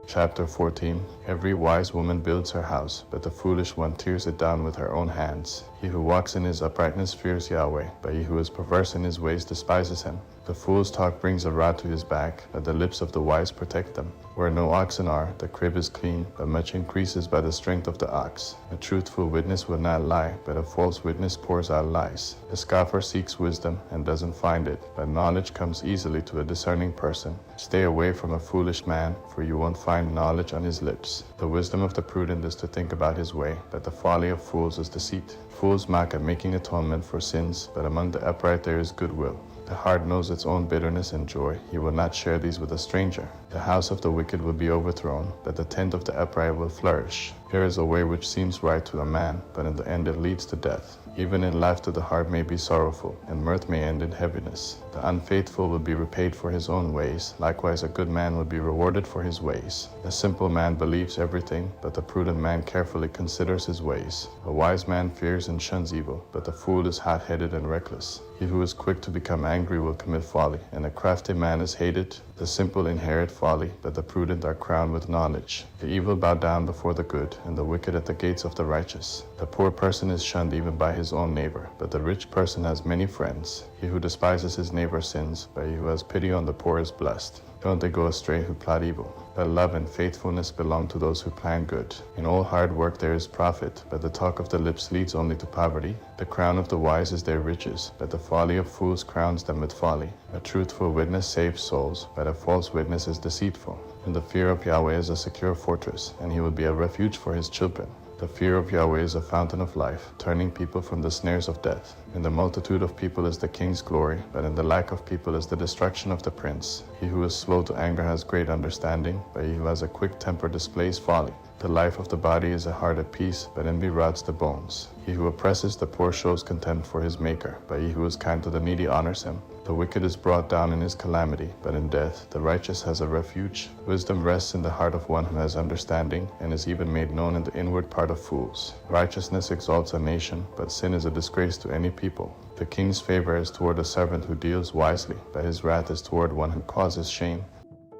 Chapter 14. Every wise woman builds her house, but the foolish one tears it down with her own hands. He who walks in his uprightness fears Yahweh, but he who is perverse in his ways despises him. The fool's talk brings a rod to his back, but the lips of the wise protect them. Where no oxen are, the crib is clean, but much increases by the strength of the ox. A truthful witness will not lie, but a false witness pours out lies. A scoffer seeks wisdom and doesn't find it, but knowledge comes easily to a discerning person. Stay away from a foolish man, for you won't find knowledge on his lips. The wisdom of the prudent is to think about his way, but the folly of fools is deceit. Fools mock at making atonement for sins, but among the upright there is goodwill. The heart knows its own bitterness and joy. He will not share these with a stranger. The house of the wicked will be overthrown, but the tent of the upright will flourish. There is a way which seems right to a man, but in the end it leads to death. Even in life the heart may be sorrowful, and mirth may end in heaviness. The unfaithful will be repaid for his own ways. Likewise a good man will be rewarded for his ways. A simple man believes everything, but the prudent man carefully considers his ways. A wise man fears and shuns evil, but the fool is hot-headed and reckless. He who is quick to become angry will commit folly, and a crafty man is hated. The simple inherit folly, but the prudent are crowned with knowledge. The evil bow down before the good, and the wicked at the gates of the righteous. The poor person is shunned even by his own neighbor, but the rich person has many friends. He who despises his neighbor sins, but he who has pity on the poor is blessed. Don't they go astray who plot evil? But love and faithfulness belong to those who plan good. In all hard work there is profit, but the talk of the lips leads only to poverty. The crown of the wise is their riches, but the folly of fools crowns them with folly. A truthful witness saves souls, but a false witness is deceitful. And the fear of Yahweh is a secure fortress, and he will be a refuge for his children. The fear of Yahweh is a fountain of life, turning people from the snares of death. In the multitude of people is the king's glory, but in the lack of people is the destruction of the prince. He who is slow to anger has great understanding, but he who has a quick temper displays folly. The life of the body is a heart at peace, but envy rots the bones. He who oppresses the poor shows contempt for his maker, but he who is kind to the needy honors him. The wicked is brought down in his calamity, but in death the righteous has a refuge. Wisdom rests in the heart of one who has understanding, and is even made known in the inward part of fools. Righteousness exalts a nation, but sin is a disgrace to any people. The king's favor is toward a servant who deals wisely, but his wrath is toward one who causes shame.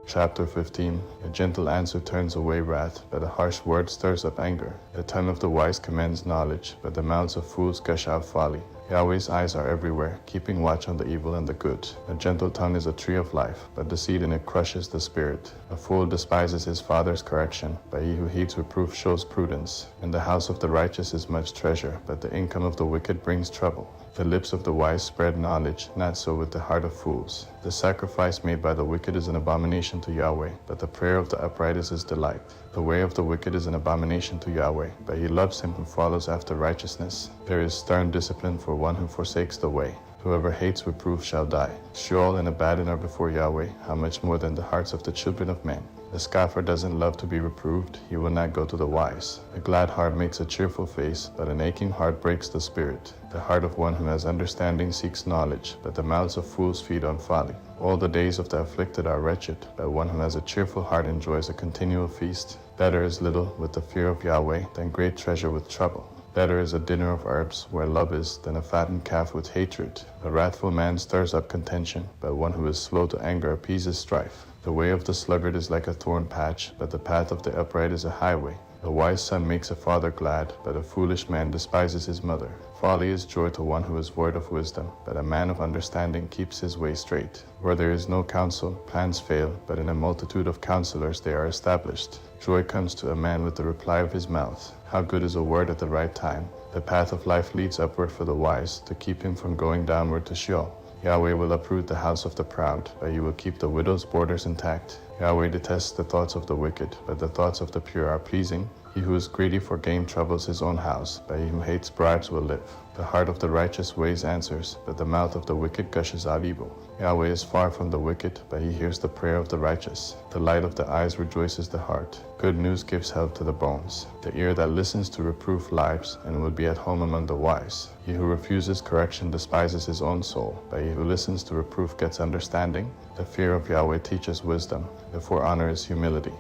Chapter 15. A gentle answer turns away wrath, but a harsh word stirs up anger. The tongue of the wise commends knowledge, but the mouths of fools gush out folly. Yahweh's eyes are everywhere, keeping watch on the evil and the good. A gentle tongue is a tree of life, but deceit in it crushes the spirit. A fool despises his father's correction, but he who heeds reproof shows prudence. In the house of the righteous is much treasure, but the income of the wicked brings trouble. The lips of the wise spread knowledge, not so with the heart of fools. The sacrifice made by the wicked is an abomination to Yahweh, but the prayer of the upright is his delight. The way of the wicked is an abomination to Yahweh, but he loves him who follows after righteousness. There is stern discipline for one who forsakes the way. Whoever hates reproof shall die. Sheol and Abaddon are before Yahweh, how much more than the hearts of the children of men. The scoffer doesn't love to be reproved, he will not go to the wise. A glad heart makes a cheerful face, but an aching heart breaks the spirit. The heart of one who has understanding seeks knowledge, but the mouths of fools feed on folly. All the days of the afflicted are wretched, but one who has a cheerful heart enjoys a continual feast. Better is little with the fear of Yahweh than great treasure with trouble. Better is a dinner of herbs where love is than a fattened calf with hatred. A wrathful man stirs up contention, but one who is slow to anger appeases strife. The way of the sluggard is like a thorn patch, but the path of the upright is a highway. A wise son makes a father glad, but a foolish man despises his mother. Folly is joy to one who is void of wisdom, but a man of understanding keeps his way straight. Where there is no counsel, plans fail, but in a multitude of counselors they are established. Joy comes to a man with the reply of his mouth. How good is a word at the right time! The path of life leads upward for the wise, to keep him from going downward to Sheol. Yahweh will uproot the house of the proud, but he will keep the widow's borders intact. Yahweh detests the thoughts of the wicked, but the thoughts of the pure are pleasing. He who is greedy for gain troubles his own house, but he who hates bribes will live. The heart of the righteous weighs answers, but the mouth of the wicked gushes out evil. Yahweh is far from the wicked, but he hears the prayer of the righteous. The light of the eyes rejoices the heart. Good news gives health to the bones. The ear that listens to reproof lives, and will be at home among the wise. He who refuses correction despises his own soul, but he who listens to reproof gets understanding. The fear of Yahweh teaches wisdom, therefore honor is humility.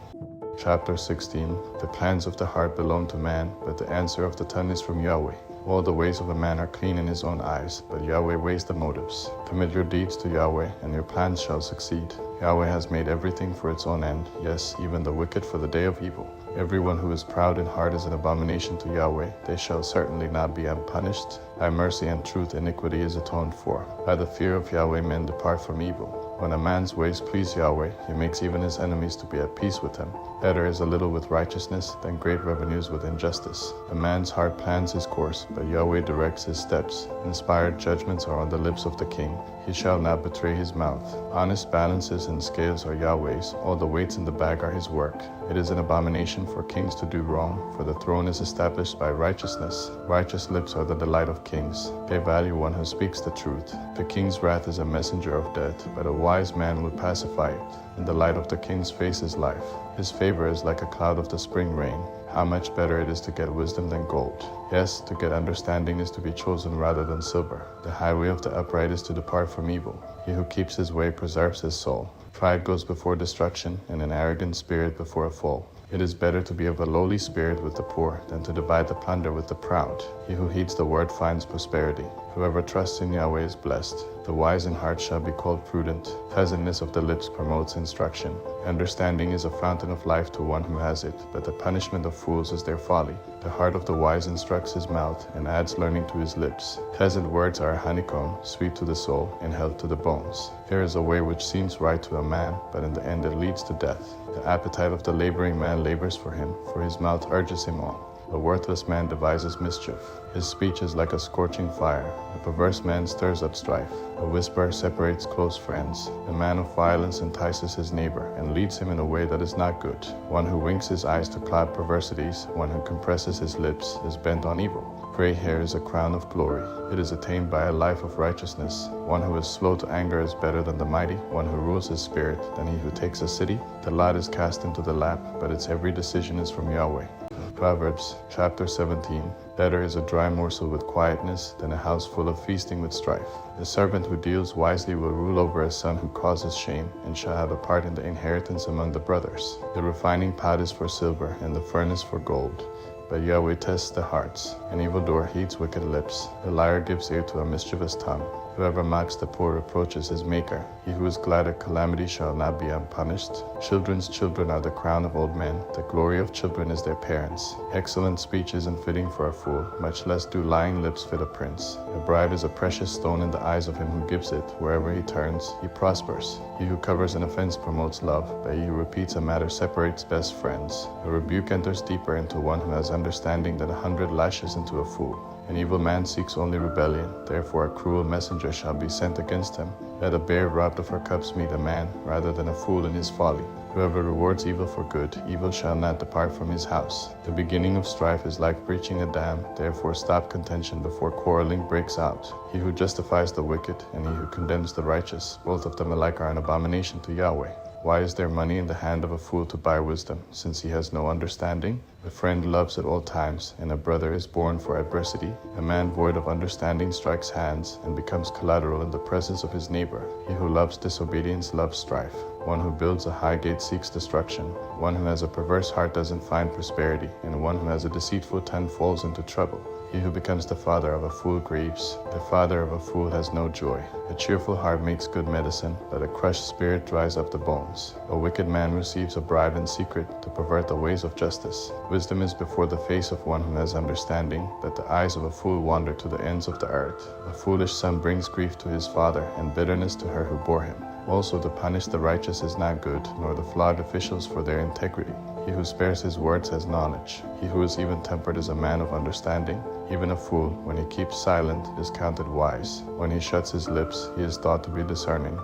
Chapter 16. The plans of the heart belong to man, but the answer of the tongue is from Yahweh. All the ways of a man are clean in his own eyes, but Yahweh weighs the motives. Commit your deeds to Yahweh, and your plans shall succeed. Yahweh has made everything for its own end, yes, even the wicked for the day of evil. Everyone who is proud in heart is an abomination to Yahweh. They shall certainly not be unpunished. By mercy and truth iniquity is atoned for. By the fear of Yahweh men depart from evil. When a man's ways please Yahweh, he makes even his enemies to be at peace with him. Better is a little with righteousness than great revenues with injustice. A man's heart plans his course, but Yahweh directs his steps. Inspired judgments are on the lips of the king. He shall not betray his mouth. Honest balances and scales are Yahweh's. All the weights in the bag are his work. It is an abomination for kings to do wrong, for the throne is established by righteousness. Righteous lips are the delight of kings. They value one who speaks the truth. The king's wrath is a messenger of death, but a wise man will pacify it. In the light of the king's face is life. His favor is like a cloud of the spring rain. How much better it is to get wisdom than gold. Yes, to get understanding is to be chosen rather than silver. The highway of the upright is to depart from evil. He who keeps his way preserves his soul. Pride goes before destruction, and an arrogant spirit before a fall. It is better to be of a lowly spirit with the poor than to divide the plunder with the proud. He who heeds the word finds prosperity. Whoever trusts in Yahweh is blessed. The wise in heart shall be called prudent. Pleasantness of the lips promotes instruction. Understanding is a fountain of life to one who has it, but the punishment of fools is their folly. The heart of the wise instructs his mouth and adds learning to his lips. Pleasant words are a honeycomb, sweet to the soul and health to the bones. There is a way which seems right to a man, but in the end it leads to death. The appetite of the laboring man labors for him, for his mouth urges him on. A worthless man devises mischief. His speech is like a scorching fire. A perverse man stirs up strife. A whisper separates close friends. A man of violence entices his neighbor and leads him in a way that is not good. One who winks his eyes to cloud perversities, one who compresses his lips, is bent on evil. Gray hair is a crown of glory. It is attained by a life of righteousness. One who is slow to anger is better than the mighty. One who rules his spirit than he who takes a city. The lot is cast into the lap, but its every decision is from Yahweh. Proverbs chapter 17. Better is a dry morsel with quietness than a house full of feasting with strife. The servant who deals wisely will rule over a son who causes shame, and shall have a part in the inheritance among the brothers. The refining pot is for silver, and the furnace for gold. But Yahweh tests the hearts. An evildoer heeds wicked lips. The liar gives ear to a mischievous tongue. Whoever mocks the poor reproaches his maker. He who is glad at calamity shall not be unpunished. Children's children are the crown of old men. The glory of children is their parents. Excellent speech isn't fitting for a fool, much less do lying lips fit a prince. A bribe is a precious stone in the eyes of him who gives it. Wherever he turns, he prospers. He who covers an offense promotes love, but he who repeats a matter separates best friends. A rebuke enters deeper into one who has understanding than 100 lashes into a fool. An evil man seeks only rebellion, therefore a cruel messenger shall be sent against him. Let a bear robbed of her cubs meet a man, rather than a fool in his folly. Whoever rewards evil for good, evil shall not depart from his house. The beginning of strife is like breaching a dam, therefore stop contention before quarreling breaks out. He who justifies the wicked, and he who condemns the righteous, both of them alike are an abomination to Yahweh. Why is there money in the hand of a fool to buy wisdom, since he has no understanding? A friend loves at all times, and a brother is born for adversity. A man void of understanding strikes hands, and becomes collateral in the presence of his neighbor. He who loves disobedience loves strife. One who builds a high gate seeks destruction. One who has a perverse heart doesn't find prosperity, and one who has a deceitful tongue falls into trouble. He who becomes the father of a fool grieves. The father of a fool has no joy. A cheerful heart makes good medicine, but a crushed spirit dries up the bones. A wicked man receives a bribe in secret to pervert the ways of justice. Wisdom is before the face of one who has understanding, but the eyes of a fool wander to the ends of the earth. A foolish son brings grief to his father, and bitterness to her who bore him. Also to punish the righteous is not good, nor to flog officials for their integrity. He who spares his words has knowledge. He who is even-tempered is a man of understanding. Even a fool, when he keeps silent, is counted wise. When he shuts his lips, he is thought to be discerning.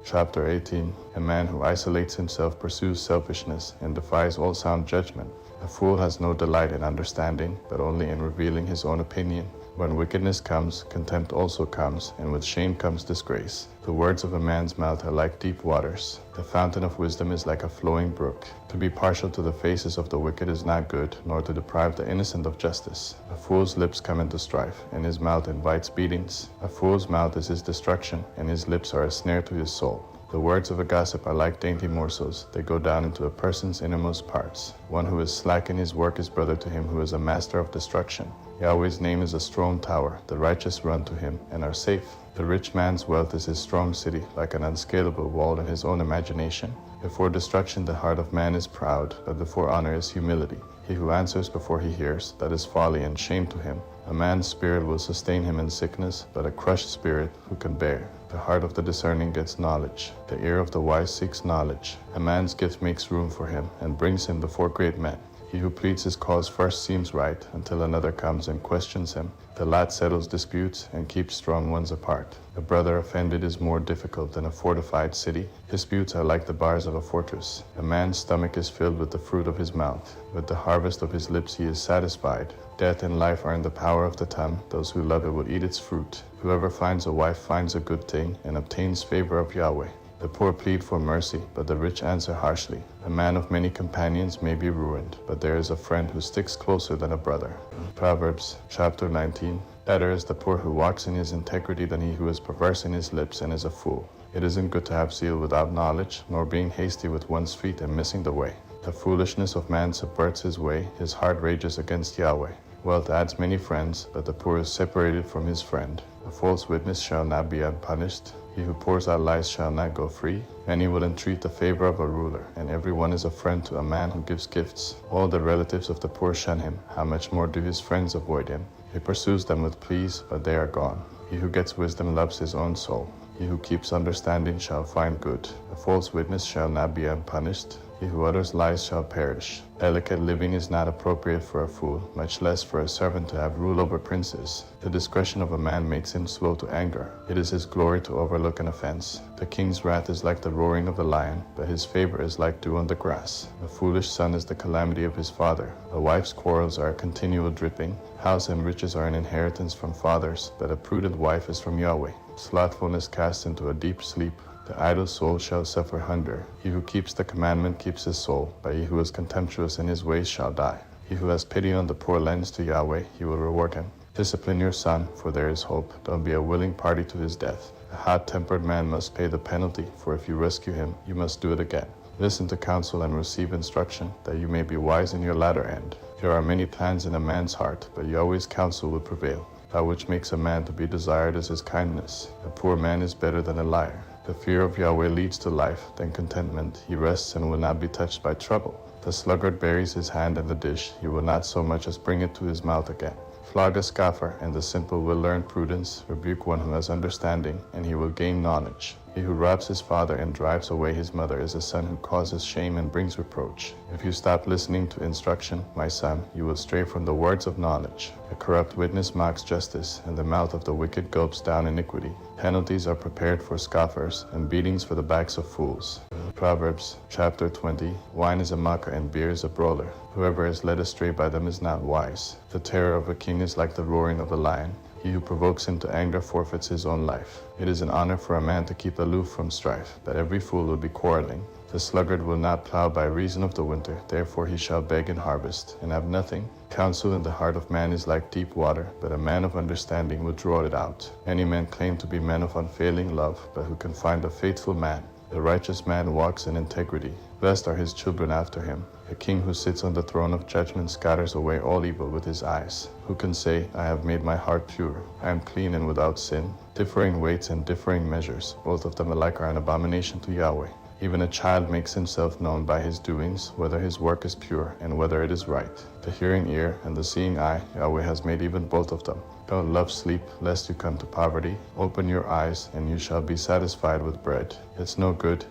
Chapter 18. A man who isolates himself pursues selfishness and defies all sound judgment. A fool has no delight in understanding, but only in revealing his own opinion. When wickedness comes, contempt also comes, and with shame comes disgrace. The words of a man's mouth are like deep waters. The fountain of wisdom is like a flowing brook. To be partial to the faces of the wicked is not good, nor to deprive the innocent of justice. A fool's lips come into strife, and his mouth invites beatings. A fool's mouth is his destruction, and his lips are a snare to his soul. The words of a gossip are like dainty morsels. They go down into a person's innermost parts. One who is slack in his work is brother to him who is a master of destruction. Yahweh's name is a strong tower. The righteous run to him and are safe. The rich man's wealth is his strong city, like an unscalable wall in his own imagination. Before destruction the heart of man is proud, but before honor is humility. He who answers before he hears, that is folly and shame to him. A man's spirit will sustain him in sickness, but a crushed spirit who can bear? The heart of the discerning gets knowledge. The ear of the wise seeks knowledge. A man's gift makes room for him and brings him before great men. He who pleads his cause first seems right until another comes and questions him. The lad settles disputes and keeps strong ones apart. A brother offended is more difficult than a fortified city. Disputes are like the bars of a fortress. A man's stomach is filled with the fruit of his mouth. With the harvest of his lips he is satisfied. Death and life are in the power of the tongue. Those who love it will eat its fruit. Whoever finds a wife finds a good thing and obtains favor of Yahweh. The poor plead for mercy, but the rich answer harshly. A man of many companions may be ruined, but there is a friend who sticks closer than a brother. Proverbs chapter 19. Better is the poor who walks in his integrity than he who is perverse in his lips and is a fool. It isn't good to have zeal without knowledge, nor being hasty with one's feet and missing the way. The foolishness of man subverts his way, his heart rages against Yahweh. Wealth adds many friends, but the poor is separated from his friend. A false witness shall not be unpunished. He who pours out lies shall not go free. Many will entreat the favor of a ruler, and everyone is a friend to a man who gives gifts. All the relatives of the poor shun him. How much more do his friends avoid him? He pursues them with pleas, but they are gone. He who gets wisdom loves his own soul. He who keeps understanding shall find good. A false witness shall not be unpunished. He who utters lies shall perish. Delicate living is not appropriate for a fool, much less for a servant to have rule over princes. The discretion of a man makes him slow to anger. It is his glory to overlook an offense. The king's wrath is like the roaring of a lion, but his favor is like dew on the grass. A foolish son is the calamity of his father. A wife's quarrels are a continual dripping. House and riches are an inheritance from fathers, but a prudent wife is from Yahweh. Slothfulness casts into a deep sleep. The idle soul shall suffer hunger. He who keeps the commandment keeps his soul, but he who is contemptuous in his ways shall die. He who has pity on the poor lends to Yahweh, he will reward him. Discipline your son, for there is hope. Don't be a willing party to his death. A hot-tempered man must pay the penalty, for if you rescue him, you must do it again. Listen to counsel and receive instruction, that you may be wise in your latter end. There are many plans in a man's heart, but Yahweh's counsel will prevail. That which makes a man to be desired is his kindness. A poor man is better than a liar. The fear of Yahweh leads to life, then contentment. He rests and will not be touched by trouble. The sluggard buries his hand in the dish. He will not so much as bring it to his mouth again. Flog a scoffer, and the simple will learn prudence. Rebuke one who has understanding, and he will gain knowledge. He who robs his father and drives away his mother is a son who causes shame and brings reproach. If you stop listening to instruction, my son, you will stray from the words of knowledge. A corrupt witness mocks justice, and the mouth of the wicked gulps down iniquity. Penalties are prepared for scoffers, and beatings for the backs of fools. Proverbs chapter 20. Wine is a mocker and beer is a brawler. Whoever is led astray by them is not wise. The terror of a king is like the roaring of a lion. He who provokes him to anger forfeits his own life. It is an honor for a man to keep aloof from strife, but every fool will be quarreling. The sluggard will not plow by reason of the winter, therefore he shall beg in harvest, and have nothing. Counsel in the heart of man is like deep water, but a man of understanding will draw it out. Many men claim to be men of unfailing love, but who can find a faithful man? The righteous man walks in integrity. Blessed are his children after him. A king who sits on the throne of judgment scatters away all evil with his eyes. Who can say, I have made my heart pure, I am clean and without sin? Differing weights and differing measures, both of them alike are an abomination to Yahweh. Even a child makes himself known by his doings, whether his work is pure and whether it is right. The hearing ear and the seeing eye, Yahweh has made even both of them. Don't love sleep, lest you come to poverty. Open your eyes, and you shall be satisfied with bread. It's no good,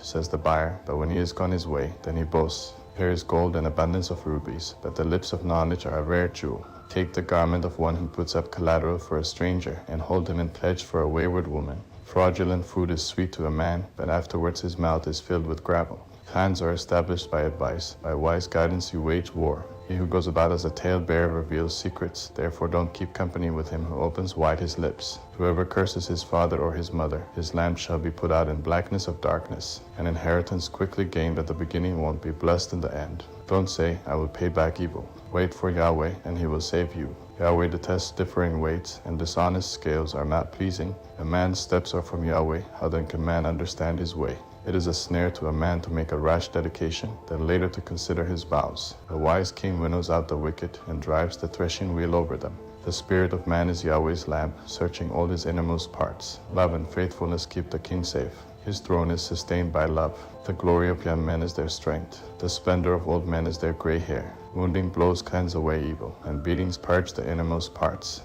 says the buyer, but when he is gone his way, then he boasts. There is gold and abundance of rubies, but the lips of knowledge are a rare jewel. Take the garment of one who puts up collateral for a stranger, and hold him in pledge for a wayward woman. Fraudulent food is sweet to a man, but afterwards his mouth is filled with gravel. Plans are established by advice. By wise guidance you wage war. He who goes about as a talebearer reveals secrets. Therefore don't keep company with him who opens wide his lips. Whoever curses his father or his mother, his lamp shall be put out in blackness of darkness. An inheritance quickly gained at the beginning won't be blessed in the end. Don't say, I will pay back evil. Wait for Yahweh, and he will save you. Yahweh detests differing weights, and dishonest scales are not pleasing. A man's steps are from Yahweh, how then can man understand his way? It is a snare to a man to make a rash dedication, then later to consider his vows. A wise king winnows out the wicked, and drives the threshing wheel over them. The spirit of man is Yahweh's lamp, searching all his innermost parts. Love and faithfulness keep the king safe. His throne is sustained by love. The glory of young men is their strength. The splendor of old men is their gray hair. Wounding blows cleanse away evil, and beatings purge the innermost parts.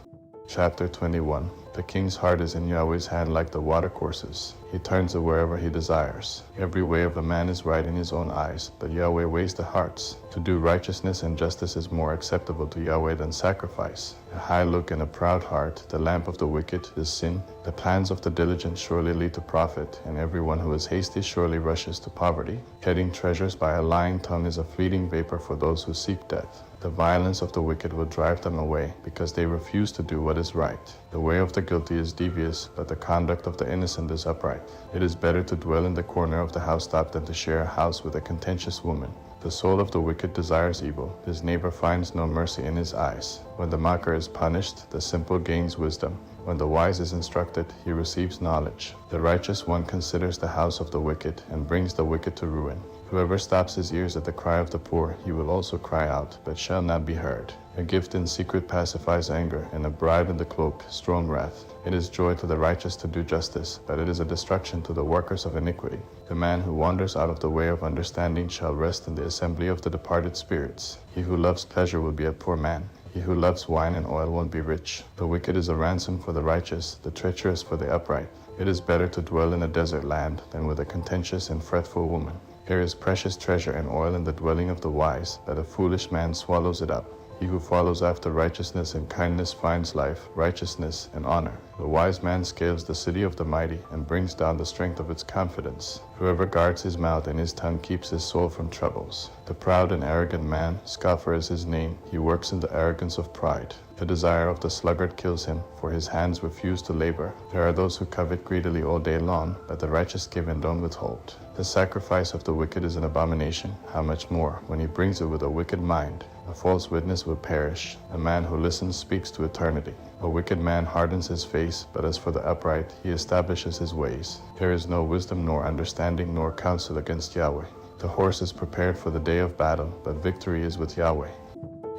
Chapter 21. The king's heart is in Yahweh's hand like the watercourses. He turns it wherever he desires. Every way of a man is right in his own eyes, but Yahweh weighs the hearts. To do righteousness and justice is more acceptable to Yahweh than sacrifice. A high look and a proud heart, the lamp of the wicked, is sin. The plans of the diligent surely lead to profit, and everyone who is hasty surely rushes to poverty. Getting treasures by a lying tongue is a fleeting vapor for those who seek death. The violence of the wicked will drive them away, because they refuse to do what is right. The way of the guilty is devious, but the conduct of the innocent is upright. It is better to dwell in the corner of the housetop than to share a house with a contentious woman. The soul of the wicked desires evil. His neighbor finds no mercy in his eyes. When the mocker is punished, the simple gains wisdom. When the wise is instructed, he receives knowledge. The righteous one considers the house of the wicked, and brings the wicked to ruin. Whoever stops his ears at the cry of the poor, he will also cry out, but shall not be heard. A gift in secret pacifies anger, and a bribe in the cloak, strong wrath. It is joy to the righteous to do justice, but it is a destruction to the workers of iniquity. The man who wanders out of the way of understanding shall rest in the assembly of the departed spirits. He who loves pleasure will be a poor man. He who loves wine and oil won't be rich. The wicked is a ransom for the righteous, the treacherous for the upright. It is better to dwell in a desert land than with a contentious and fretful woman. There is precious treasure and oil in the dwelling of the wise, but a foolish man swallows it up. He who follows after righteousness and kindness finds life, righteousness, and honor. The wise man scales the city of the mighty and brings down the strength of its confidence. Whoever guards his mouth and his tongue keeps his soul from troubles. The proud and arrogant man, scoffer is his name. He works in the arrogance of pride. The desire of the sluggard kills him, for his hands refuse to labor. There are those who covet greedily all day long, but the righteous give and don't withhold. The sacrifice of the wicked is an abomination. How much more when he brings it with a wicked mind? A false witness will perish. A man who listens speaks to eternity. A wicked man hardens his face, but as for the upright, he establishes his ways. There is no wisdom nor understanding nor counsel against Yahweh. The horse is prepared for the day of battle, but victory is with Yahweh.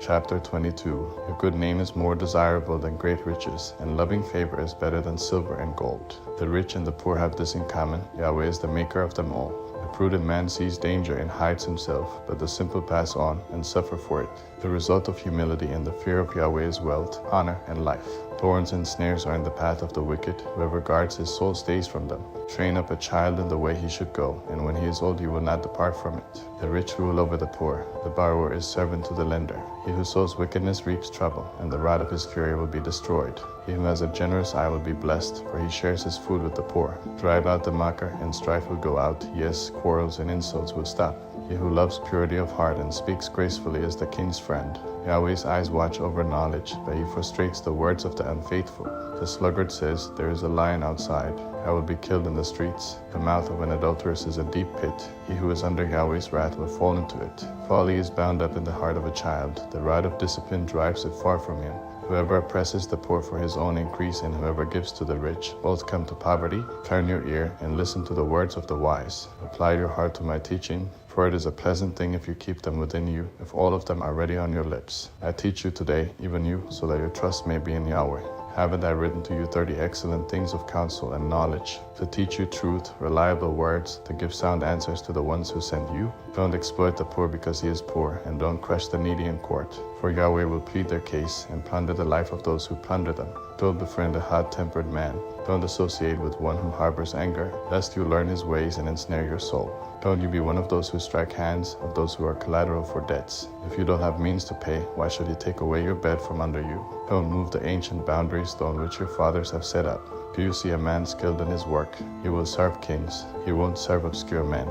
Chapter 22. A good name is more desirable than great riches, and loving favor is better than silver and gold. The rich and the poor have this in common: Yahweh is the maker of them all. A prudent man sees danger and hides himself, but the simple pass on and suffer for it. The result of humility and the fear of Yahweh is wealth, honor, and life. Thorns and snares are in the path of the wicked. Whoever guards his soul stays from them. Train up a child in the way he should go, and when he is old he will not depart from it. The rich rule over the poor. The borrower is servant to the lender. He who sows wickedness reaps trouble, and the rod of his fury will be destroyed. He who has a generous eye will be blessed, for he shares his food with the poor. Drive out the mocker, and strife will go out. Yes, quarrels and insults will stop. He who loves purity of heart and speaks gracefully is the king's friend. Yahweh's eyes watch over knowledge, but he frustrates the words of the unfaithful. The sluggard says, "There is a lion outside. I will be killed in the streets." The mouth of an adulteress is a deep pit. He who is under Yahweh's wrath will fall into it. Folly is bound up in the heart of a child. The rod of discipline drives it far from him. Whoever oppresses the poor for his own increase, and whoever gives to the rich, both come to poverty. Turn your ear and listen to the words of the wise. Apply your heart to my teaching, for it is a pleasant thing if you keep them within you, if all of them are ready on your lips. I teach you today, even you, so that your trust may be in Yahweh. Haven't I written to you 30 excellent things of counsel and knowledge, to teach you truth, reliable words, to give sound answers to the ones who sent you? Don't exploit the poor because he is poor, and don't crush the needy in court, for Yahweh will plead their case and plunder the life of those who plunder them. Don't befriend a hot-tempered man. Don't associate with one who harbors anger, lest you learn his ways and ensnare your soul. Don't you be one of those who strike hands, of those who are collateral for debts. If you don't have means to pay, why should he take away your bed from under you? Don't move the ancient boundary stone which your fathers have set up. Do you see a man skilled in his work? He will serve kings. He won't serve obscure men.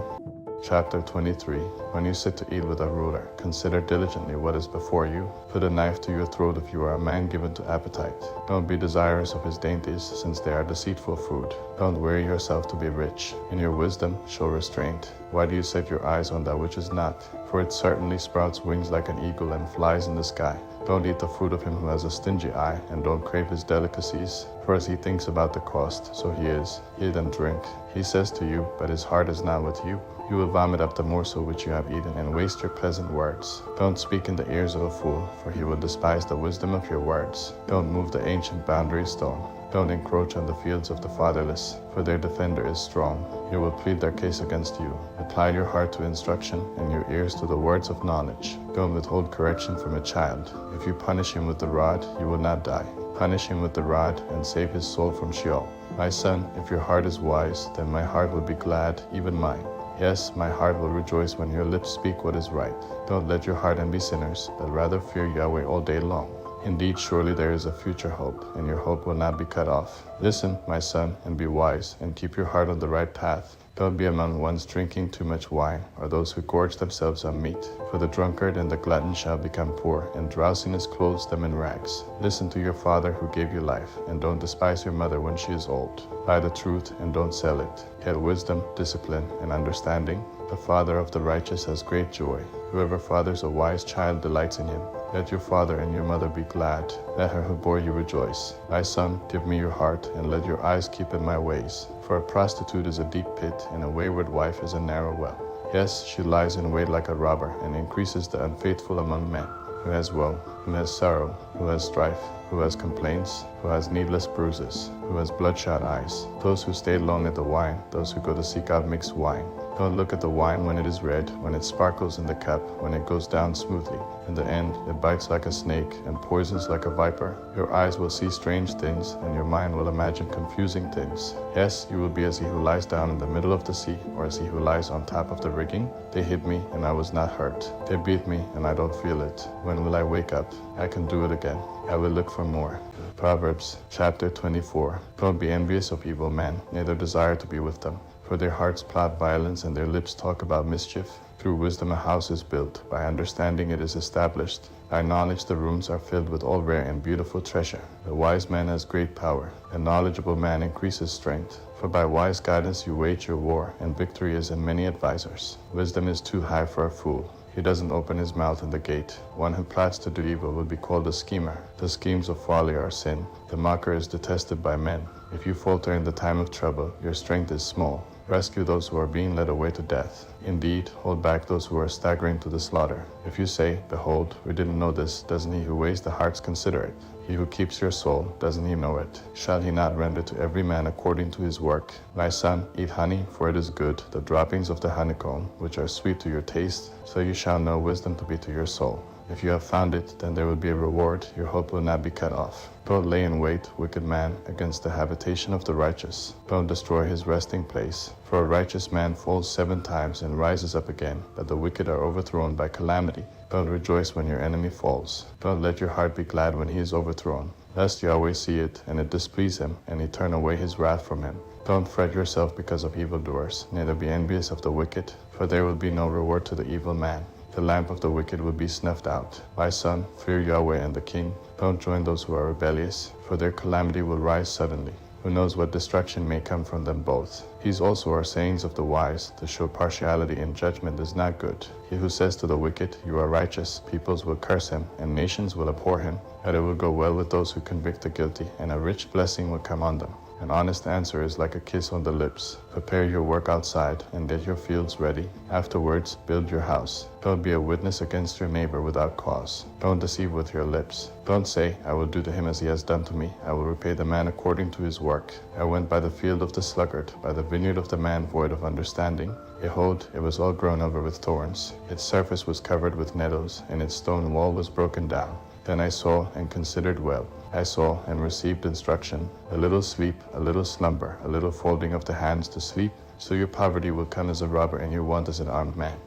Chapter 23. When you sit to eat with a ruler, consider diligently what is before you. Put a knife to your throat if you are a man given to appetite. Don't be desirous of his dainties, since they are deceitful food. Don't weary yourself to be rich. In your wisdom, show restraint. Why do you set your eyes on that which is not? for it certainly sprouts wings like an eagle and flies in the sky. Don't eat the fruit of him who has a stingy eye, and don't crave his delicacies, for as he thinks about the cost, so he is. Eat and drink. He says to you, but his heart is not with you. You will vomit up the morsel which you have eaten, and waste your pleasant words. Don't speak in the ears of a fool, for he will despise the wisdom of your words. Don't move the ancient boundary stone. Don't encroach on the fields of the fatherless, for their defender is strong. He will plead their case against you. Apply your heart to instruction, and your ears to the words of knowledge. Don't withhold correction from a child. If you punish him with the rod, you will not die. Punish him with the rod, and save his soul from Sheol. My son, if your heart is wise, then my heart will be glad, even mine. Yes, my heart will rejoice when your lips speak what is right. Don't let your heart envy sinners, but rather fear Yahweh all day long. Indeed, surely there is a future hope, and your hope will not be cut off. Listen, my son, and be wise, and keep your heart on the right path. Don't be among ones drinking too much wine, or those who gorge themselves on meat. For the drunkard and the glutton shall become poor, and drowsiness clothes them in rags. Listen to your father who gave you life, and don't despise your mother when she is old. Buy the truth and don't sell it. Get wisdom, discipline, and understanding. The father of the righteous has great joy. Whoever fathers a wise child delights in him. Let your father and your mother be glad. Let her who bore you rejoice. My son, give me your heart, and let your eyes keep in my ways. For a prostitute is a deep pit, and a wayward wife is a narrow well. Yes, she lies in wait like a robber, and increases the unfaithful among men. Who has woe, who has sorrow, who has strife, who has complaints, who has needless bruises, who has bloodshot eyes. Those who stay long at the wine, those who go to seek out mixed wine. Don't look at the wine when it is red, when it sparkles in the cup, when it goes down smoothly. In the end, it bites like a snake and poisons like a viper. Your eyes will see strange things, and your mind will imagine confusing things. Yes, you will be as he who lies down in the middle of the sea, or as he who lies on top of the rigging. They hit me, and I was not hurt. They beat me, and I don't feel it. When will I wake up? I can do it again. I will look for more. Proverbs chapter 24. Don't be envious of evil men, neither desire to be with them. For their hearts plot violence, and their lips talk about mischief. Through wisdom a house is built, by understanding it is established. By knowledge the rooms are filled with all rare and beautiful treasure. The wise man has great power. A knowledgeable man increases strength. For by wise guidance you wage your war, and victory is in many advisers. Wisdom is too high for a fool. He doesn't open his mouth in the gate. One who plots to do evil will be called a schemer. The schemes of folly are sin. The mocker is detested by men. If you falter in the time of trouble, your strength is small. Rescue those who are being led away to death. Indeed, hold back those who are staggering to the slaughter. If you say, behold, we didn't know this, doesn't he who weighs the hearts consider it? He who keeps your soul, doesn't he know it? Shall he not render to every man according to his work? My son, eat honey, for it is good, the droppings of the honeycomb, which are sweet to your taste, so you shall know wisdom to be to your soul. If you have found it, then there will be a reward, your hope will not be cut off. Don't lay in wait, wicked man, against the habitation of the righteous. Don't destroy his resting place. For a righteous man falls 7 times and rises up again, but the wicked are overthrown by calamity. Don't rejoice when your enemy falls. Don't let your heart be glad when he is overthrown, lest Yahweh see it, and it displease him, and he turn away his wrath from him. Don't fret yourself because of evildoers, neither be envious of the wicked, for there will be no reward to the evil man. The lamp of the wicked will be snuffed out. My son, fear Yahweh and the king. Don't join those who are rebellious, for their calamity will rise suddenly. Who knows what destruction may come from them both? These also are sayings of the wise. To show partiality in judgment is not good. He who says to the wicked, you are righteous, peoples will curse him, and nations will abhor him. But it will go well with those who convict the guilty, and a rich blessing will come on them. An honest answer is like a kiss on the lips. Prepare your work outside, and get your fields ready. Afterwards, build your house. Don't be a witness against your neighbor without cause. Don't deceive with your lips. Don't say, I will do to him as he has done to me. I will repay the man according to his work. I went by the field of the sluggard, by the vineyard of the man void of understanding. Behold, it was all grown over with thorns. Its surface was covered with nettles, and its stone wall was broken down. Then I saw and considered well. I saw and received instruction. A little sleep, a little slumber, a little folding of the hands to sleep. So your poverty will come as a robber, and your want as an armed man.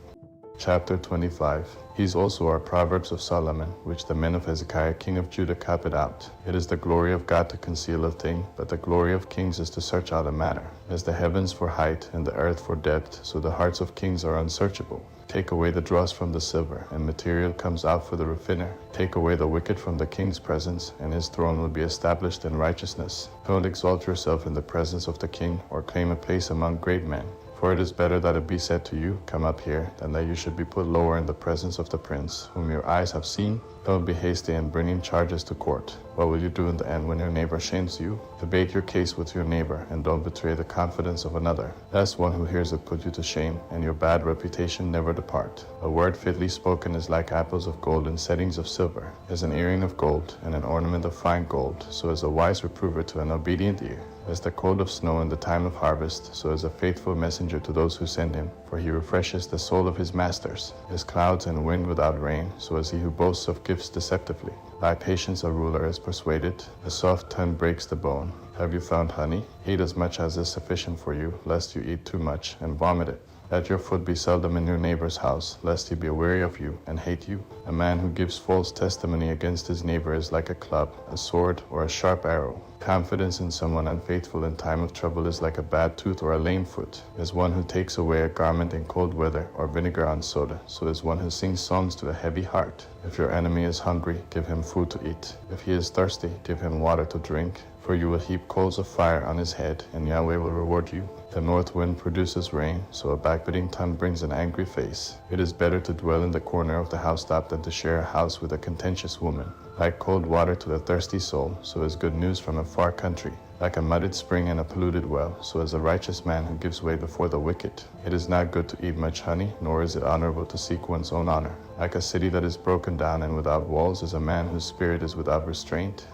Chapter 25. These also are Proverbs of Solomon, which the men of Hezekiah king of Judah copied out. It is the glory of God to conceal a thing, but the glory of kings is to search out a matter. As the heavens for height and the earth for depth, so the hearts of kings are unsearchable. Take away the dross from the silver, and material comes out for the refiner. Take away the wicked from the king's presence, and his throne will be established in righteousness. Don't exalt yourself in the presence of the king, or claim a place among great men. For it is better that it be said to you, Come up here, than that you should be put lower in the presence of the prince, whom your eyes have seen. Don't be hasty in bringing charges to court. What will you do in the end when your neighbor shames you? Debate your case with your neighbor, and don't betray the confidence of another, lest one who hears it put you to shame, and your bad reputation never depart. A word fitly spoken is like apples of gold in settings of silver, as an earring of gold, and an ornament of fine gold, so is a wise reprover to an obedient ear. As the cold of snow in the time of harvest, so is a faithful messenger to those who send him, for he refreshes the soul of his masters. As clouds and wind without rain, so is he who boasts of gifts deceptively. By patience a ruler is persuaded, a soft tongue breaks the bone. Have you found honey? Eat as much as is sufficient for you, lest you eat too much and vomit it. Let your foot be seldom in your neighbor's house, lest he be weary of you and hate you. A man who gives false testimony against his neighbor is like a club, a sword, or a sharp arrow. Confidence in someone unfaithful in time of trouble is like a bad tooth or a lame foot. As one who takes away a garment in cold weather, or vinegar on soda, so is one who sings songs to a heavy heart. If your enemy is hungry, give him food to eat. If he is thirsty, give him water to drink. For you will heap coals of fire on his head, and Yahweh will reward you. The north wind produces rain, so a backbiting tongue brings an angry face. It is better to dwell in the corner of the housetop than to share a house with a contentious woman. Like cold water to the thirsty soul, so is good news from a far country. Like a muddied spring and a polluted well, so is a righteous man who gives way before the wicked. It is not good to eat much honey, nor is it honorable to seek one's own honor. Like a city that is broken down and without walls is a man whose spirit is without restraint.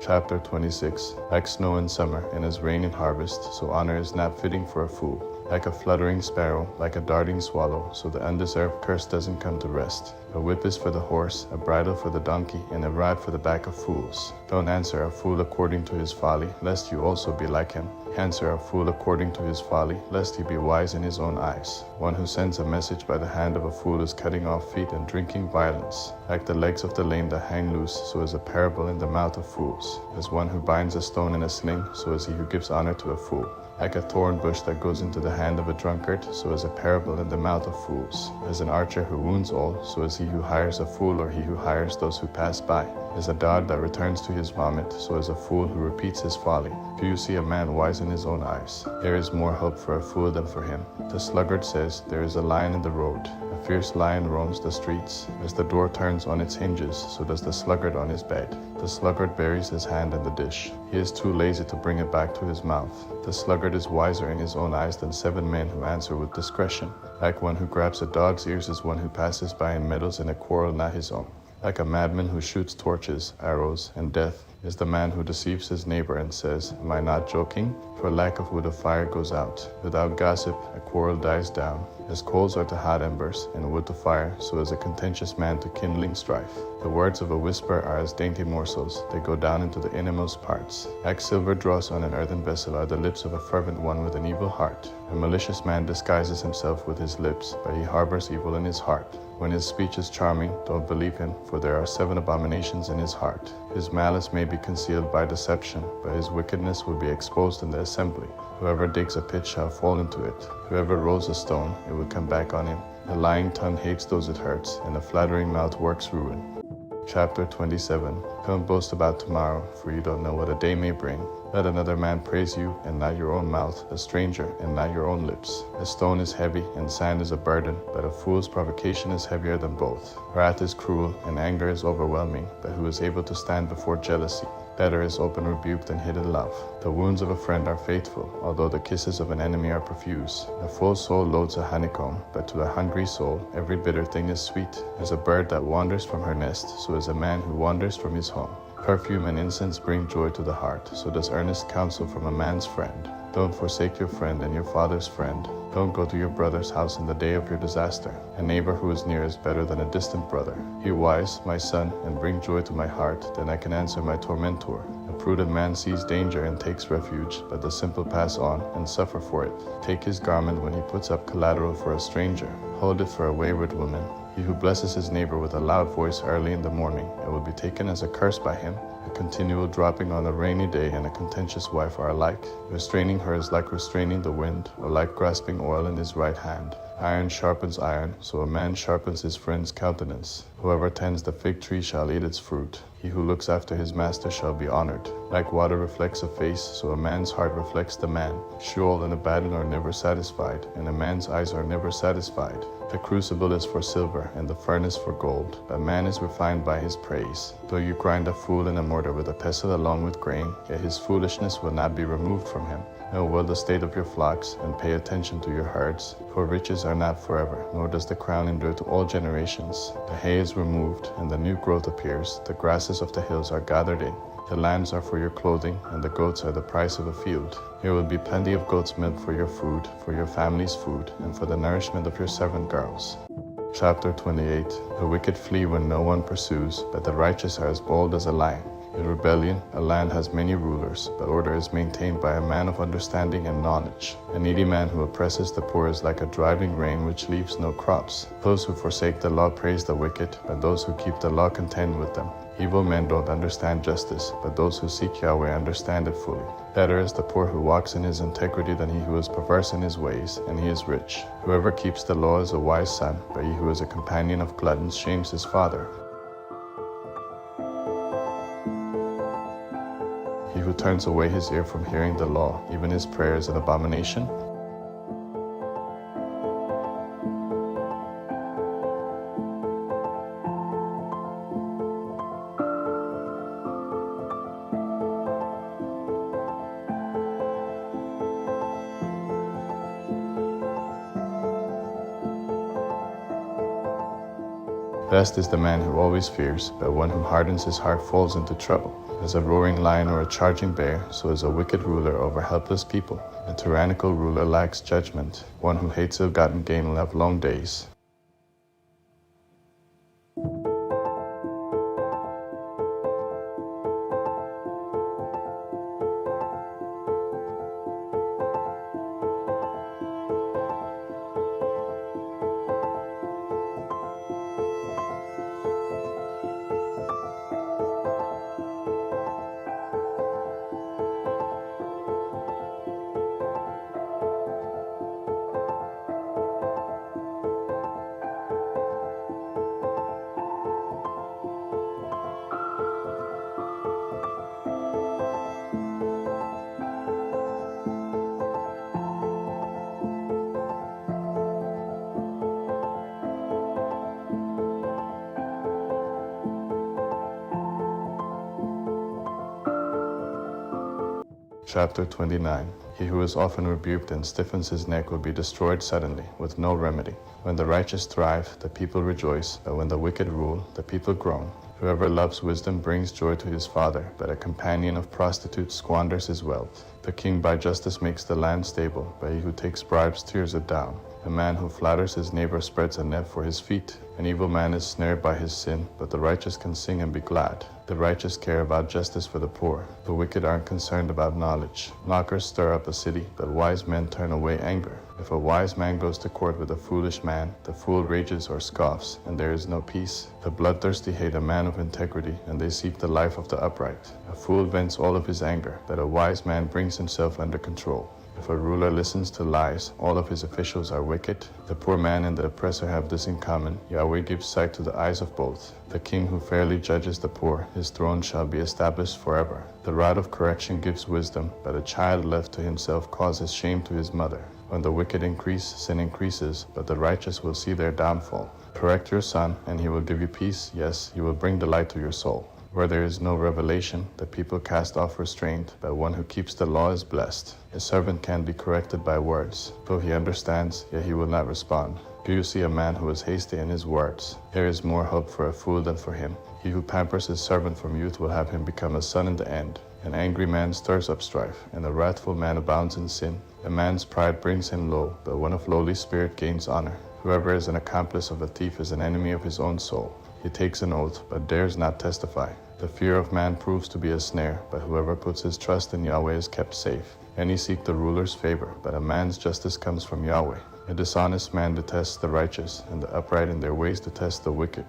Chapter 26. Like snow in summer and as rain in harvest, so honor is not fitting for a fool. Like a fluttering sparrow, like a darting swallow, so the undeserved curse doesn't come to rest. A whip is for the horse, a bridle for the donkey, and a rod for the back of fools. Don't answer a fool according to his folly, lest you also be like him. Answer a fool according to his folly, lest he be wise in his own eyes. One who sends a message by the hand of a fool is cutting off feet and drinking violence. Like the legs of the lame that hang loose, so is a parable in the mouth of fools. As one who binds a stone in a sling, so is he who gives honor to a fool. Like a thorn bush that goes into the hand of a drunkard, so is a parable in the mouth of fools. As an archer who wounds all, so is he who hires a fool or he who hires those who pass by. As a dog that returns to his vomit, so is a fool who repeats his folly. Do you see a man wise in his own eyes? There is more hope for a fool than for him. The sluggard says, There is a lion in the road. A fierce lion roams the streets. As the door turns on its hinges, so does the sluggard on his bed. The sluggard buries his hand in the dish. He is too lazy to bring it back to his mouth. The sluggard is wiser in his own eyes than 7 men who answer with discretion. Like one who grabs a dog's ears is one who passes by and meddles in a quarrel not his own. Like a madman who shoots torches, arrows, and death is the man who deceives his neighbor and says, Am I not joking? For lack of wood a fire goes out. Without gossip a quarrel dies down. As coals are to hot embers, and wood to fire, so is a contentious man to kindling strife. The words of a whisper are as dainty morsels, they go down into the innermost parts. Like silver dross on an earthen vessel are the lips of a fervent one with an evil heart. A malicious man disguises himself with his lips, but he harbors evil in his heart. When his speech is charming, don't believe him, for there are 7 abominations in his heart. His malice may be concealed by deception, but his wickedness will be exposed in the assembly. Whoever digs a pit shall fall into it. Whoever rolls a stone, it will come back on him. A lying tongue hates those it hurts, and a flattering mouth works ruin. Chapter 27. Don't boast about tomorrow, for you don't know what a day may bring. Let another man praise you, and not your own mouth, a stranger, and not your own lips. A stone is heavy, and sand is a burden, but a fool's provocation is heavier than both. Wrath is cruel, and anger is overwhelming, but who is able to stand before jealousy? Better is open rebuke than hidden love. The wounds of a friend are faithful, although the kisses of an enemy are profuse. A full soul loads a honeycomb, but to a hungry soul every bitter thing is sweet. As a bird that wanders from her nest, so is a man who wanders from his home. Perfume and incense bring joy to the heart, so does earnest counsel from a man's friend. Don't forsake your friend and your father's friend. Don't go to your brother's house in the day of your disaster. A neighbor who is near is better than a distant brother. Be wise, my son, and bring joy to my heart, then I can answer my tormentor. A prudent man sees danger and takes refuge, but the simple pass on and suffer for it. Take his garment when he puts up collateral for a stranger. Hold it for a wayward woman. He who blesses his neighbor with a loud voice early in the morning, it will be taken as a curse by him. A continual dropping on a rainy day and a contentious wife are alike. Restraining her is like restraining the wind, or like grasping oil in his right hand. Iron sharpens iron, so a man sharpens his friend's countenance. Whoever tends the fig tree shall eat its fruit. He who looks after his master shall be honored. Like water reflects a face, so a man's heart reflects the man. Sheol and Abaddon are never satisfied, and a man's eyes are never satisfied. The crucible is for silver, and the furnace for gold. A man is refined by his praise. Though you grind a fool in a mortar with a pestle along with grain, yet his foolishness will not be removed from him. Know well the state of your flocks, and pay attention to your herds. For riches are not forever, nor does the crown endure to all generations. The hay is removed, and the new growth appears. The grasses of the hills are gathered in. The lambs are for your clothing, and the goats are the price of a field. There will be plenty of goat's milk for your food, for your family's food, and for the nourishment of your servant girls. Chapter 28. The wicked flee when no one pursues, but the righteous are as bold as a lion. In rebellion, a land has many rulers, but order is maintained by a man of understanding and knowledge. A needy man who oppresses the poor is like a driving rain which leaves no crops. Those who forsake the law praise the wicked, but those who keep the law contend with them. Evil men don't understand justice, but those who seek Yahweh understand it fully. Better is the poor who walks in his integrity than he who is perverse in his ways, and he is rich. Whoever keeps the law is a wise son, but he who is a companion of gluttons shames his father. He who turns away his ear from hearing the law, even his prayer is an abomination. Blessed is the man who always fears, but one who hardens his heart falls into trouble. As a roaring lion or a charging bear, so is a wicked ruler over helpless people. A tyrannical ruler lacks judgment. One who hates ill-gotten gain will have long days. Chapter 29. He who is often rebuked and stiffens his neck will be destroyed suddenly, with no remedy. When the righteous thrive, the people rejoice, but when the wicked rule, the people groan. Whoever loves wisdom brings joy to his father, but a companion of prostitutes squanders his wealth. The king by justice makes the land stable, but he who takes bribes tears it down. A man who flatters his neighbor spreads a net for his feet. An evil man is snared by his sin, but the righteous can sing and be glad. The righteous care about justice for the poor. The wicked aren't concerned about knowledge. Mockers stir up a city, but wise men turn away anger. If a wise man goes to court with a foolish man, the fool rages or scoffs, and there is no peace. The bloodthirsty hate a man of integrity, and they seek the life of the upright. A fool vents all of his anger, but a wise man brings himself under control. If a ruler listens to lies, all of his officials are wicked. The poor man and the oppressor have this in common. Yahweh gives sight to the eyes of both. The king who fairly judges the poor, his throne shall be established forever. The rod of correction gives wisdom, but a child left to himself causes shame to his mother. When the wicked increase, sin increases, but the righteous will see their downfall. Correct your son, and he will give you peace. Yes, he will bring delight to your soul. Where there is no revelation, the people cast off restraint, but one who keeps the law is blessed. A servant can be corrected by words. Though he understands, yet he will not respond. Do you see a man who is hasty in his words? There is more hope for a fool than for him. He who pampers his servant from youth will have him become a son in the end. An angry man stirs up strife, and a wrathful man abounds in sin. A man's pride brings him low, but one of lowly spirit gains honor. Whoever is an accomplice of a thief is an enemy of his own soul. He takes an oath, but dares not testify. The fear of man proves to be a snare, but whoever puts his trust in Yahweh is kept safe. Many seek the ruler's favor, but a man's justice comes from Yahweh. A dishonest man detests the righteous, and the upright in their ways detest the wicked.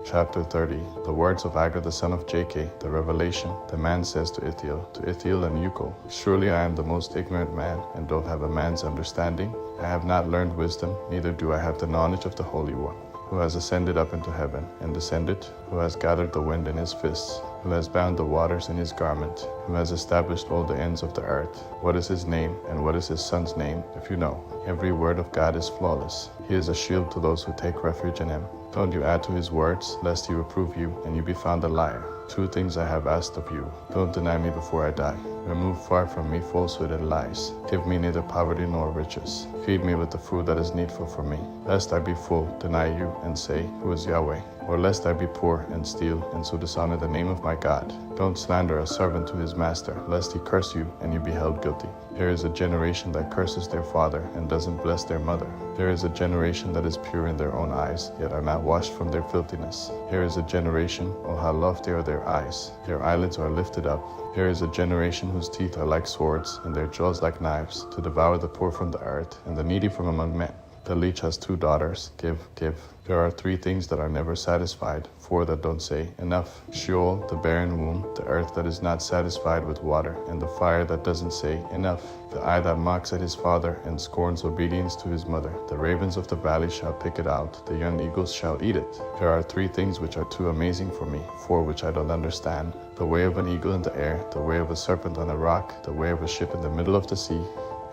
Chapter 30. The words of Agar the son of Jakeh, the revelation. The man says to Ithiel and Ucal, Surely I am the most ignorant man, and don't have a man's understanding. I have not learned wisdom, neither do I have the knowledge of the Holy One. who has ascended up into heaven, and descended, who has gathered the wind in his fists, who has bound the waters in his garment, who has established all the ends of the earth. What is his name, and what is his son's name, if you know? Every word of God is flawless. He is a shield to those who take refuge in him. Don't you add to his words, lest he reprove you, and you be found a liar. 2 things I have asked of you. Don't deny me before I die. Remove far from me falsehood and lies. Give me neither poverty nor riches. Feed me with the food that is needful for me. Lest I be full, deny you, and say, Who is Yahweh? Or lest I be poor, and steal, and so dishonor the name of my God. Don't slander a servant to his master, lest he curse you, and you be held guilty. There is a generation that curses their father, and doesn't bless their mother. There is a generation that is pure in their own eyes, yet are not washed from their filthiness. Here is a generation, oh how lofty are their eyes. Their eyelids are lifted up. Here is a generation whose teeth are like swords, and their jaws like knives, to devour the poor from the earth, and the needy from among men. The leech has 2 daughters. Give, give. There are 3 things that are never satisfied, 4 that don't say, Enough. Sheol, the barren womb, the earth that is not satisfied with water, and the fire that doesn't say, Enough. The eye that mocks at his father, and scorns obedience to his mother. The ravens of the valley shall pick it out, the young eagles shall eat it. There are 3 things which are too amazing for me, 4 which I don't understand. The way of an eagle in the air, the way of a serpent on a rock, the way of a ship in the middle of the sea,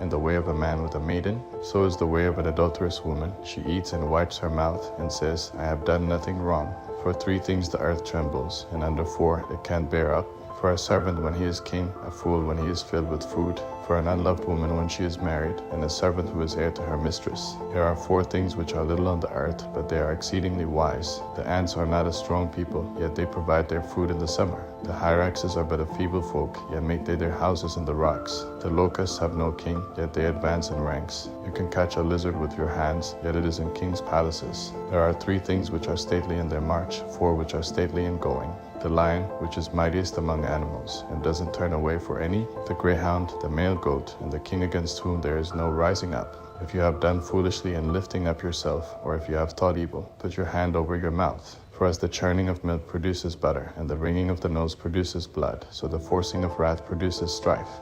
and the way of a man with a maiden. So is the way of an adulterous woman. She eats and wipes her mouth, and says, I have done nothing wrong. For 3 things the earth trembles, and under 4 it can't bear up. For a servant when he is king, a fool when he is filled with food, for an unloved woman when she is married, and a servant who is heir to her mistress. There are 4 things which are little on the earth, but they are exceedingly wise. The ants are not a strong people, yet they provide their food in the summer. The hyraxes are but a feeble folk, yet make they their houses in the rocks. The locusts have no king, yet they advance in ranks. You can catch a lizard with your hands, yet it is in kings' palaces. There are 3 things which are stately in their march, 4 which are stately in going. The lion, which is mightiest among animals, and doesn't turn away for any, the greyhound, the male goat, and the king against whom there is no rising up. If you have done foolishly in lifting up yourself, or if you have taught evil, put your hand over your mouth. For as the churning of milk produces butter, and the wringing of the nose produces blood, so the forcing of wrath produces strife.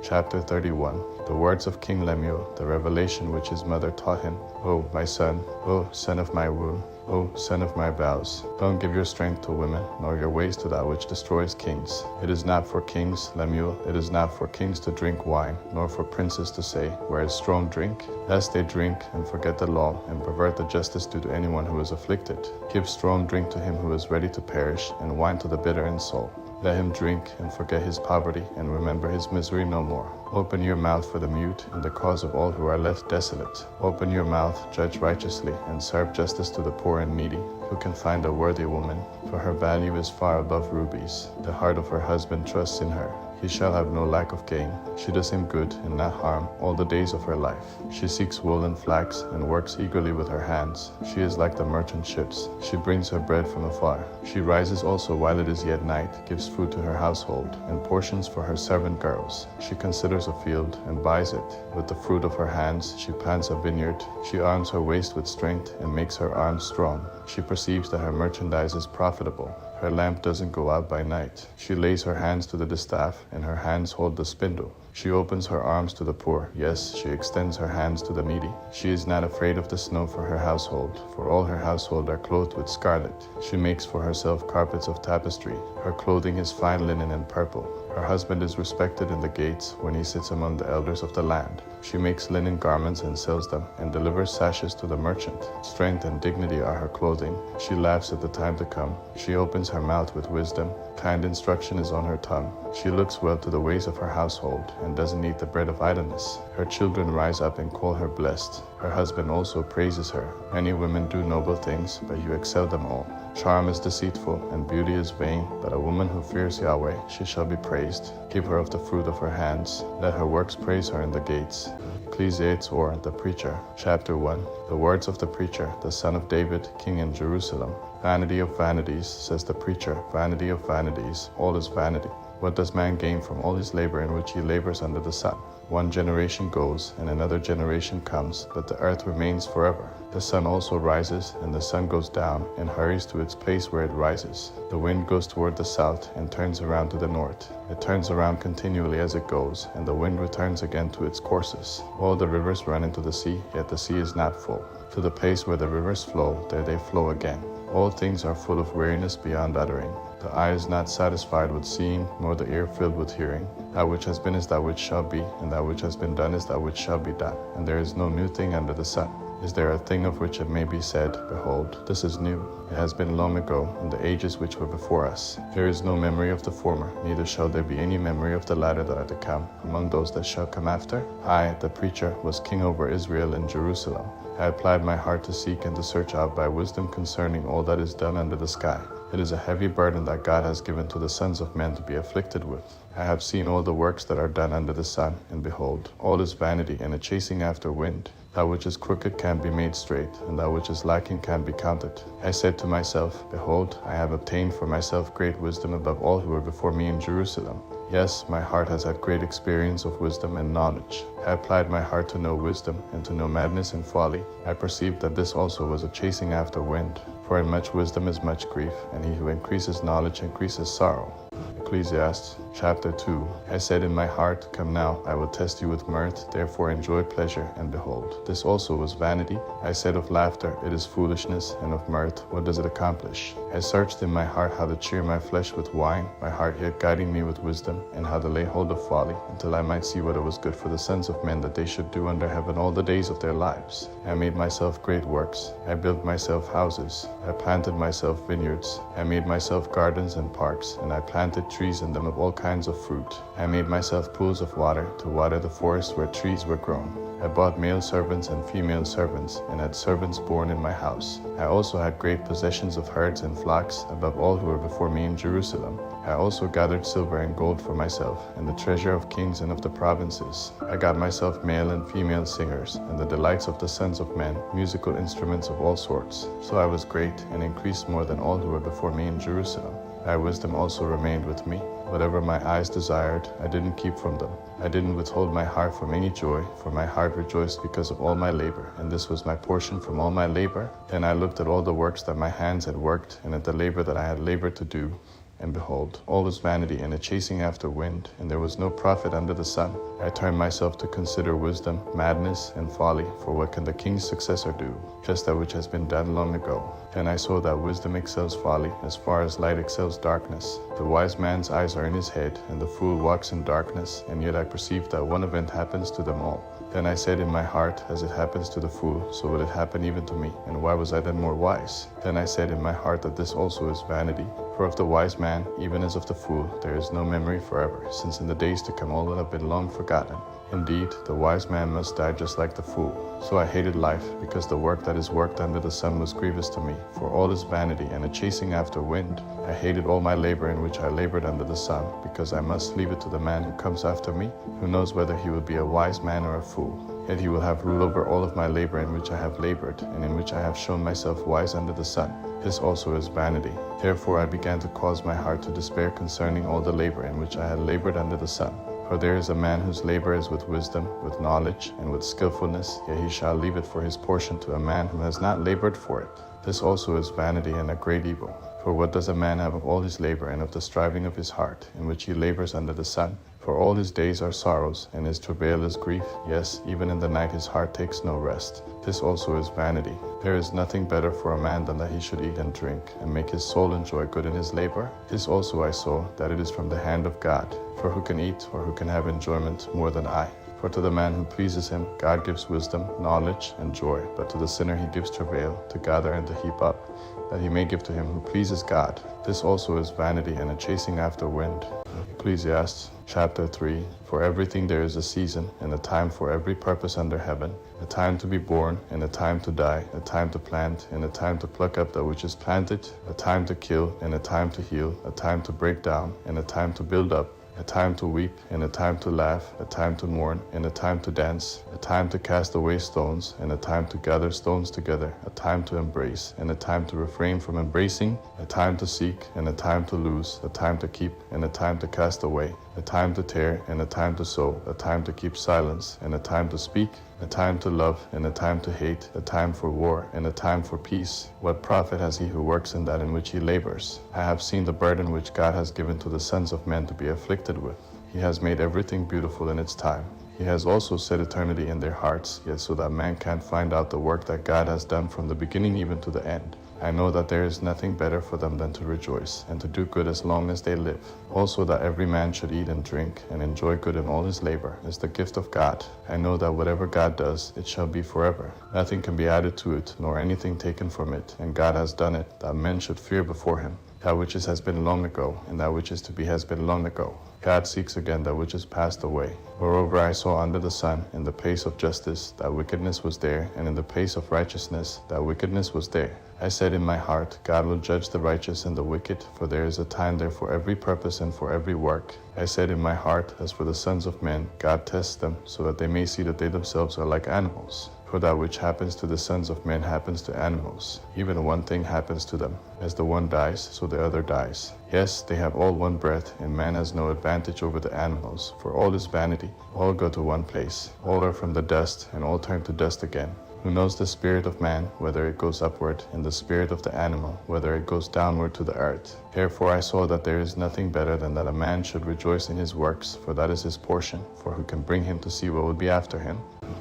Chapter 31. The words of King Lemuel, the revelation which his mother taught him. O my son, O son of my womb, O son of my vows, don't give your strength to women, nor your ways to that which destroys kings. It is not for kings, Lemuel, it is not for kings to drink wine, nor for princes to say, Where is strong drink? Lest they drink and forget the law, and pervert the justice due to anyone who is afflicted. Give strong drink to him who is ready to perish, and wine to the bitter in soul. Let him drink and forget his poverty, and remember his misery no more. Open your mouth for the mute, and the cause of all who are left desolate. Open your mouth, judge righteously, and serve justice to the poor and needy. Who can find a worthy woman? For her value is far above rubies. The heart of her husband trusts in her. He shall have no lack of gain. She does him good and not harm all the days of her life. She seeks wool and flax, and works eagerly with her hands. She is like the merchant ships. She brings her bread from afar. She rises also while it is yet night, gives food to her household, and portions for her servant girls. She considers a field, and buys it. With the fruit of her hands she plants a vineyard. She arms her waist with strength, and makes her arms strong. She perceives that her merchandise is profitable. Her lamp doesn't go out by night. She lays her hands to the distaff, and her hands hold the spindle. She opens her arms to the poor. Yes, she extends her hands to the needy. She is not afraid of the snow for her household, for all her household are clothed with scarlet. She makes for herself carpets of tapestry. Her clothing is fine linen and purple. Her husband is respected in the gates when he sits among the elders of the land. She makes linen garments and sells them, and delivers sashes to the merchant. Strength and dignity are her clothing. She laughs at the time to come. She opens her mouth with wisdom. Kind instruction is on her tongue. She looks well to the ways of her household, and doesn't eat the bread of idleness. Her children rise up and call her blessed. Her husband also praises her. Many women do noble things, but you excel them all. Charm is deceitful, and beauty is vain, but a woman who fears Yahweh, she shall be praised. Give her of the fruit of her hands. Let her works praise her in the gates. Ecclesiastes, or the Preacher. Chapter 1. The words of the preacher, the son of David, king in Jerusalem. Vanity of vanities, says the preacher, vanity of vanities, all is vanity. What does man gain from all his labor in which he labors under the sun? One generation goes, and another generation comes, but the earth remains forever. The sun also rises, and the sun goes down, and hurries to its place where it rises. The wind goes toward the south, and turns around to the north. It turns around continually as it goes, and the wind returns again to its courses. All the rivers run into the sea, yet the sea is not full. To the place where the rivers flow, there they flow again. All things are full of weariness beyond uttering. The eye is not satisfied with seeing, nor the ear filled with hearing. That which has been is that which shall be, and that which has been done is that which shall be done. And there is no new thing under the sun. Is there a thing of which it may be said, Behold, this is new? It has been long ago, in the ages which were before us. There is no memory of the former, neither shall there be any memory of the latter that are to come, among those that shall come after. I, the preacher, was king over Israel in Jerusalem. I applied my heart to seek and to search out by wisdom concerning all that is done under the sky. It is a heavy burden that God has given to the sons of men to be afflicted with. I have seen all the works that are done under the sun, and behold, all is vanity and a chasing after wind. That which is crooked can be made straight, and that which is lacking can be counted. I said to myself, Behold, I have obtained for myself great wisdom above all who were before me in Jerusalem. Yes, my heart has had great experience of wisdom and knowledge. I applied my heart to know wisdom, and to know madness and folly. I perceived that this also was a chasing after wind. For in much wisdom is much grief, and he who increases knowledge increases sorrow. Ecclesiastes chapter 2. I said in my heart, Come now, I will test you with mirth, therefore enjoy pleasure, and behold, this also was vanity. I said of laughter, It is foolishness, and of mirth, what does it accomplish? I searched in my heart how to cheer my flesh with wine, my heart yet guiding me with wisdom, and how to lay hold of folly, until I might see what it was good for the sons of men that they should do under heaven all the days of their lives. I made myself great works. I built myself houses. I planted myself vineyards. I made myself gardens and parks, and I planted trees in them of all kinds of fruit. I made myself pools of water to water the forest where trees were grown. I bought male servants and female servants, and had servants born in my house. I also had great possessions of herds and flocks, above all who were before me in Jerusalem. I also gathered silver and gold for myself, and the treasure of kings and of the provinces. I got myself male and female singers, and the delights of the sons of men, musical instruments of all sorts. So I was great, and increased more than all who were before me in Jerusalem. Thy wisdom also remained with me. Whatever my eyes desired, I didn't keep from them. I didn't withhold my heart from any joy, for my heart rejoiced because of all my labor, and this was my portion from all my labor. Then I looked at all the works that my hands had worked, and at the labor that I had labored to do, and behold, all was vanity and a chasing after wind, and there was no profit under the sun. I turned myself to consider wisdom, madness, and folly, for what can the king's successor do? Just that which has been done long ago. Then I saw that wisdom excels folly, as far as light excels darkness. The wise man's eyes are in his head, and the fool walks in darkness, and yet I perceive that one event happens to them all. Then I said in my heart, As it happens to the fool, so will it happen even to me. And why was I then more wise? Then I said in my heart that this also is vanity. For of the wise man, even as of the fool, there is no memory forever, since in the days to come all will have been long forgotten. Indeed, the wise man must die just like the fool. So I hated life, because the work that is worked under the sun was grievous to me. For all is vanity and a chasing after wind. I hated all my labor in which I labored under the sun, because I must leave it to the man who comes after me, who knows whether he will be a wise man or a fool. Yet he will have rule over all of my labor in which I have labored, and in which I have shown myself wise under the sun. This also is vanity. Therefore I began to cause my heart to despair concerning all the labor in which I had labored under the sun. For there is a man whose labor is with wisdom, with knowledge, and with skillfulness, yet he shall leave it for his portion to a man who has not labored for it. This also is vanity and a great evil. For what does a man have of all his labor and of the striving of his heart, in which he labors under the sun? For all his days are sorrows, and his travail is grief. Yes, even in the night his heart takes no rest. This also is vanity. There is nothing better for a man than that he should eat and drink, and make his soul enjoy good in his labor. This also I saw, that it is from the hand of God. For who can eat, or who can have enjoyment more than I? For to the man who pleases him, God gives wisdom, knowledge, and joy. But to the sinner he gives travail, to gather and to heap up, that he may give to him who pleases God. This also is vanity and a chasing after wind. Ecclesiastes chapter 3. For everything there is a season, and a time for every purpose under heaven, a time to be born, and a time to die, a time to plant, and a time to pluck up that which is planted, a time to kill, and a time to heal, a time to break down, and a time to build up, a time to weep, and a time to laugh, a time to mourn, and a time to dance, a time to cast away stones, and a time to gather stones together, a time to embrace, and a time to refrain from embracing, a time to seek, and a time to lose, a time to keep, and a time to cast away, a time to tear, and a time to sow, a time to keep silence, and a time to speak, a time to love, and a time to hate, a time for war, and a time for peace. What profit has he who works in that in which he labors? I have seen the burden which God has given to the sons of men to be afflicted with. He has made everything beautiful in its time. He has also set eternity in their hearts, yet so that man can't find out the work that God has done from the beginning even to the end. I know that there is nothing better for them than to rejoice, and to do good as long as they live. Also that every man should eat and drink, and enjoy good in all his labor, is the gift of God. I know that whatever God does, it shall be forever. Nothing can be added to it, nor anything taken from it, and God has done it, that men should fear before him. That which has been long ago, and that which is to be has been long ago. God seeks again that which is passed away. Moreover, I saw under the sun, in the place of justice, that wickedness was there, and in the place of righteousness, that wickedness was there. I said in my heart, God will judge the righteous and the wicked, for there is a time there for every purpose and for every work. I said in my heart, as for the sons of men, God tests them, so that they may see that they themselves are like animals. For that which happens to the sons of men happens to animals. Even one thing happens to them. As the one dies, so the other dies. Yes, they have all one breath, and man has no advantage over the animals, for all is vanity. All go to one place. All are from the dust, and all turn to dust again. Who knows the spirit of man, whether it goes upward, and the spirit of the animal, whether it goes downward to the earth? Therefore I saw that there is nothing better than that a man should rejoice in his works, for that is his portion. For who can bring him to see what will be after him?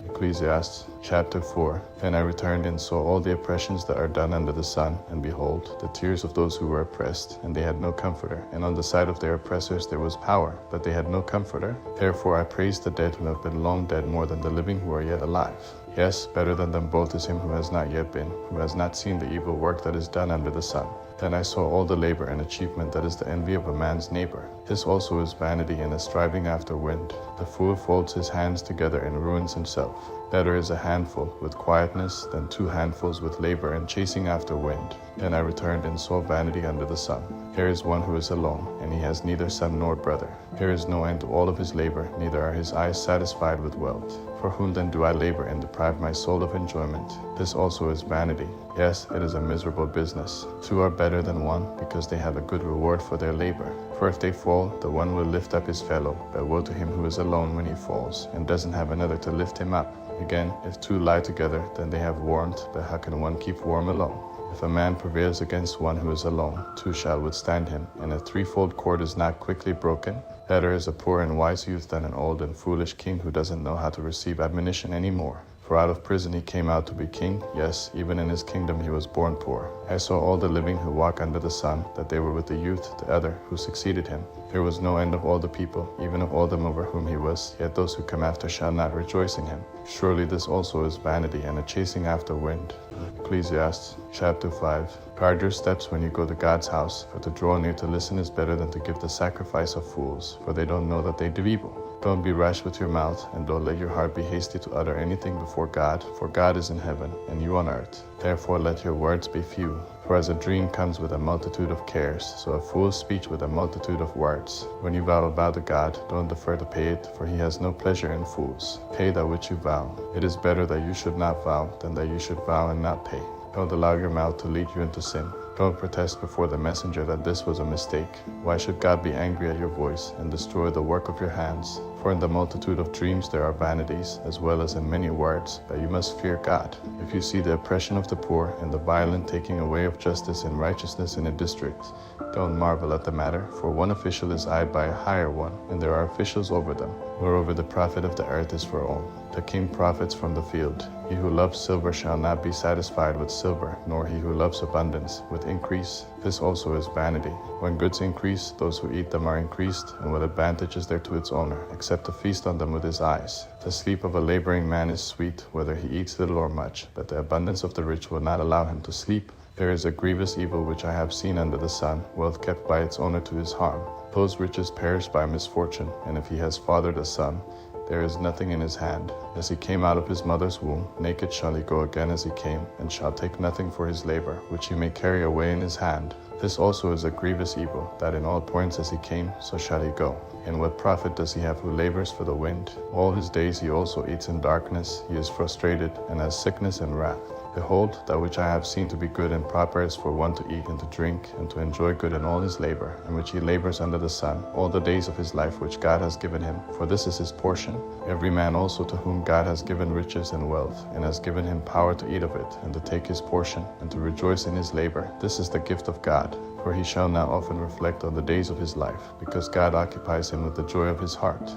Ecclesiastes chapter 4. Then I returned and saw all the oppressions that are done under the sun, and behold, the tears of those who were oppressed, and they had no comforter. And on the side of their oppressors there was power, but they had no comforter. Therefore I praised the dead who have been long dead more than the living who are yet alive. Yes, better than them both is him who has not yet been, who has not seen the evil work that is done under the sun. Then I saw all the labor and achievement that is the envy of a man's neighbor. This also is vanity and a striving after wind. The fool folds his hands together and ruins himself. Better is a handful with quietness than 2 handfuls with labor and chasing after wind. Then I returned and saw vanity under the sun. Here is one who is alone, and he has neither son nor brother. Here is no end to all of his labor, neither are his eyes satisfied with wealth. For whom then do I labor and deprive my soul of enjoyment? This also is vanity. Yes, it is a miserable business. 2 are better than 1, because they have a good reward for their labor. For if they fall, the one will lift up his fellow, but woe to him who is alone when he falls, and doesn't have another to lift him up. Again, if 2 lie together, then they have warmth, but how can one keep warm alone? If a man prevails against one who is alone, 2 shall withstand him, and a 3-fold cord is not quickly broken. Better is a poor and wise youth than an old and foolish king who doesn't know how to receive admonition anymore. For out of prison he came out to be king, yes, even in his kingdom he was born poor. I saw all the living who walk under the sun, that they were with the youth, the other, who succeeded him. There was no end of all the people, even of all them over whom he was, yet those who come after shall not rejoice in him. Surely this also is vanity and a chasing after wind. Ecclesiastes chapter 5. Guard your steps when you go to God's house, for to draw near to listen is better than to give the sacrifice of fools, for they don't know that they do evil. Don't be rash with your mouth, and don't let your heart be hasty to utter anything before God, for God is in heaven, and you on earth. Therefore let your words be few. For as a dream comes with a multitude of cares, so a fool's speech with a multitude of words. When you vow a vow to God, don't defer to pay it, for he has no pleasure in fools. Pay that which you vow. It is better that you should not vow, than that you should vow and not pay. Don't allow your mouth to lead you into sin. Don't protest before the messenger that this was a mistake. Why should God be angry at your voice and destroy the work of your hands? For in the multitude of dreams there are vanities, as well as in many words, but you must fear God. If you see the oppression of the poor and the violent taking away of justice and righteousness in a district, don't marvel at the matter, for one official is eyed by a higher one, and there are officials over them. Moreover, the profit of the earth is for all. The king profits from the field. He who loves silver shall not be satisfied with silver, nor he who loves abundance with increase. This also is vanity. When goods increase, those who eat them are increased, and what advantage is there to its owner, except to feast on them with his eyes? The sleep of a laboring man is sweet, whether he eats little or much, but the abundance of the rich will not allow him to sleep. There is a grievous evil which I have seen under the sun, wealth kept by its owner to his harm. Those riches perish by misfortune, and if he has fathered a son, there is nothing in his hand. As he came out of his mother's womb, naked shall he go again as he came, and shall take nothing for his labor, which he may carry away in his hand. This also is a grievous evil, that in all points as he came, so shall he go. And what profit does he have who labors for the wind? All his days he also eats in darkness, he is frustrated, and has sickness and wrath. Behold, that which I have seen to be good and proper is for one to eat and to drink, and to enjoy good in all his labor, in which he labors under the sun, all the days of his life which God has given him, for this is his portion. Every man also to whom God has given riches and wealth, and has given him power to eat of it, and to take his portion, and to rejoice in his labor, this is the gift of God. For he shall now often reflect on the days of his life, because God occupies him with the joy of his heart.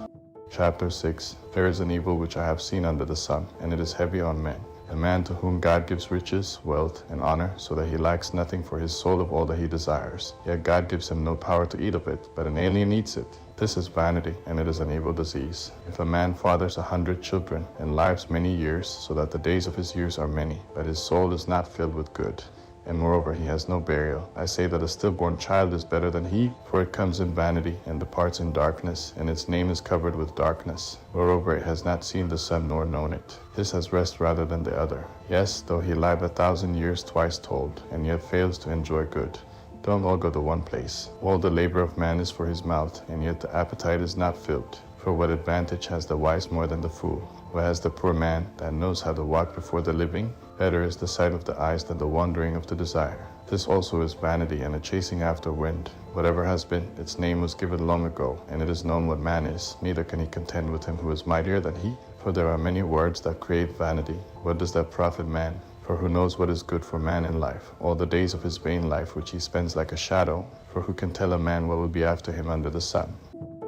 Chapter 6. There is an evil which I have seen under the sun, and it is heavy on men. A man to whom God gives riches, wealth, and honor, so that he lacks nothing for his soul of all that he desires. Yet God gives him no power to eat of it, but an alien eats it. This is vanity, and it is an evil disease. If a man fathers 100 children, and lives many years, so that the days of his years are many, but his soul is not filled with good, and moreover he has no burial, I say that a stillborn child is better than he, for it comes in vanity, and departs in darkness, and its name is covered with darkness. Moreover it has not seen the sun nor known it. This has rest rather than the other. Yes, though he live 1,000 years twice told, and yet fails to enjoy good. Don't all go to one place. All the labor of man is for his mouth, and yet the appetite is not filled. For what advantage has the wise more than the fool? What has the poor man that knows how to walk before the living? Better is the sight of the eyes than the wandering of the desire. This also is vanity and a chasing after wind. Whatever has been, its name was given long ago, and it is known what man is, neither can he contend with him who is mightier than he. For there are many words that create vanity. What does that profit man? For who knows what is good for man in life, all the days of his vain life which he spends like a shadow? For who can tell a man what will be after him under the sun?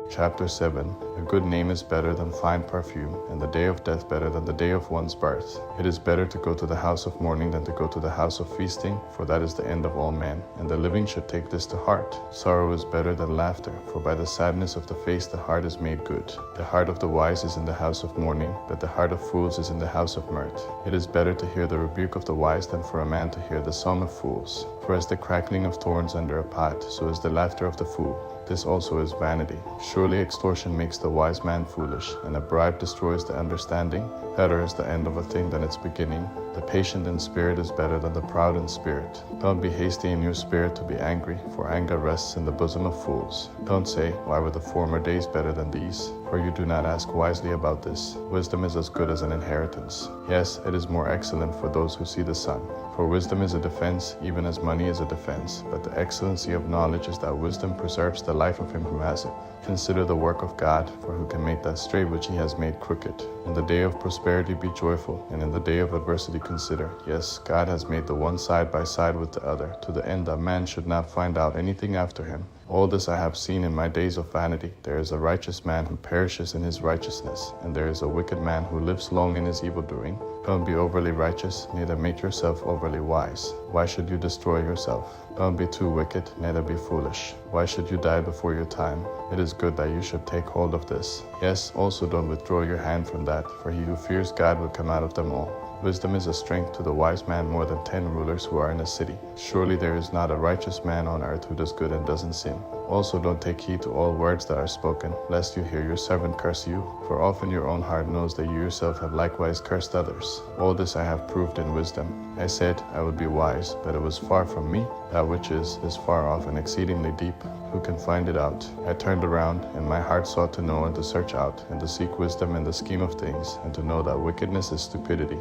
Chapter 7. A good name is better than fine perfume, and the day of death better than the day of one's birth. It is better to go to the house of mourning than to go to the house of feasting, for that is the end of all men, and the living should take this to heart. Sorrow is better than laughter, for by the sadness of the face the heart is made good. The heart of the wise is in the house of mourning, but the heart of fools is in the house of mirth. It is better to hear the rebuke of the wise than for a man to hear the song of fools. For as the crackling of thorns under a pot, so is the laughter of the fool. This also is vanity. Surely extortion makes the wise man foolish, and a bribe destroys the understanding. Better is the end of a thing than its beginning. The patient in spirit is better than the proud in spirit. Don't be hasty in your spirit to be angry, for anger rests in the bosom of fools. Don't say, why were the former days better than these? For you do not ask wisely about this. Wisdom is as good as an inheritance. Yes, it is more excellent for those who see the sun. For wisdom is a defense, even as money is a defense. But the excellency of knowledge is that wisdom preserves the life of him who has it. Consider the work of God, for who can make that straight which he has made crooked? In the day of prosperity be joyful, and in the day of adversity consider. Yes, God has made the one side by side with the other, to the end that man should not find out anything after him. All this I have seen in my days of vanity. There is a righteous man who perishes in his righteousness, and there is a wicked man who lives long in his evildoing. Don't be overly righteous, neither make yourself overly wise. Why should you destroy yourself? Don't be too wicked, neither be foolish. Why should you die before your time? It is good that you should take hold of this. Yes, also don't withdraw your hand from that, for he who fears God will come out of them all. Wisdom is a strength to the wise man more than 10 rulers who are in a city. Surely there is not a righteous man on earth who does good and doesn't sin. Also don't take heed to all words that are spoken, lest you hear your servant curse you. For often your own heart knows that you yourself have likewise cursed others. All this I have proved in wisdom. I said I would be wise, but it was far from me. That which is far off and exceedingly deep. Who can find it out? I turned around, and my heart sought to know and to search out, and to seek wisdom in the scheme of things, and to know that wickedness is stupidity,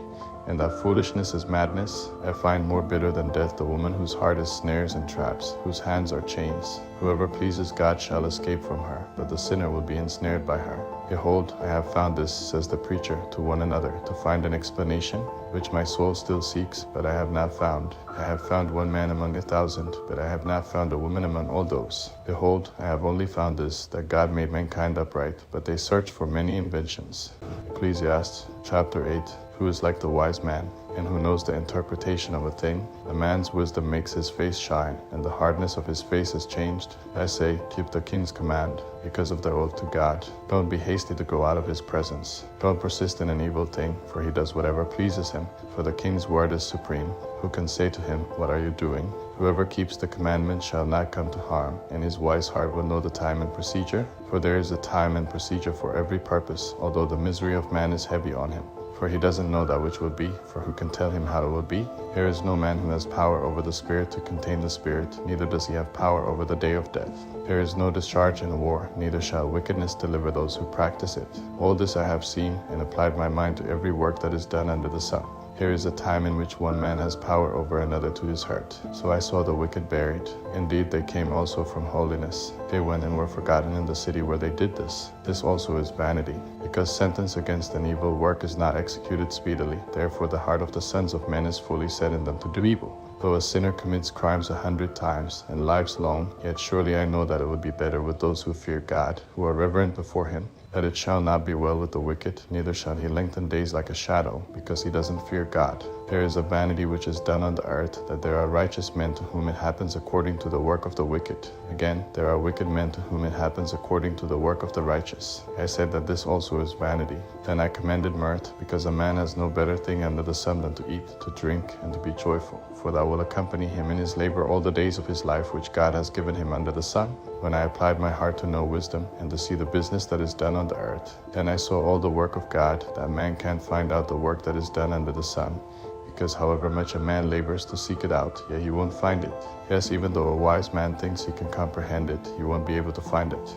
and that foolishness is madness. I find more bitter than death the woman whose heart is snares and traps, whose hands are chains. Whoever pleases God shall escape from her, but the sinner will be ensnared by her. Behold, I have found this, says the preacher to one another, to find an explanation, which my soul still seeks, but I have not found. I have found one man among 1,000, but I have not found a woman among all those. Behold, I have only found this, that God made mankind upright, but they search for many inventions. Ecclesiastes chapter 8. Who is like the wise man, and who knows the interpretation of a thing? A man's wisdom makes his face shine, and the hardness of his face is changed. I say, keep the king's command, because of their oath to God. Don't be hasty to go out of his presence. Don't persist in an evil thing, for he does whatever pleases him. For the king's word is supreme. Who can say to him, what are you doing? Whoever keeps the commandment shall not come to harm, and his wise heart will know the time and procedure. For there is a time and procedure for every purpose, although the misery of man is heavy on him. For he doesn't know that which will be, for who can tell him how it will be? There is no man who has power over the spirit to contain the spirit, neither does he have power over the day of death. There is no discharge in war, neither shall wickedness deliver those who practice it. All this I have seen, and applied my mind to every work that is done under the sun. Here is a time in which one man has power over another to his hurt. So I saw the wicked buried. Indeed, they came also from holiness. They went and were forgotten in the city where they did this. This also is vanity, because sentence against an evil work is not executed speedily. Therefore the heart of the sons of men is fully set in them to do evil. Though a sinner commits crimes 100 times and lives long, yet surely I know that it would be better with those who fear God, who are reverent before him. That it shall not be well with the wicked, neither shall he lengthen days like a shadow, because he doesn't fear God. There is a vanity which is done on the earth, that there are righteous men to whom it happens according to the work of the wicked. Again, there are wicked men to whom it happens according to the work of the righteous. I said that this also is vanity. Then I commended mirth, because a man has no better thing under the sun than to eat, to drink, and to be joyful. For that will accompany him in his labor all the days of his life which God has given him under the sun. When I applied my heart to know wisdom, and to see the business that is done on the earth, then I saw all the work of God, that man can't find out the work that is done under the sun. Because however much a man labors to seek it out, yet he won't find it. Yes, even though a wise man thinks he can comprehend it, he won't be able to find it.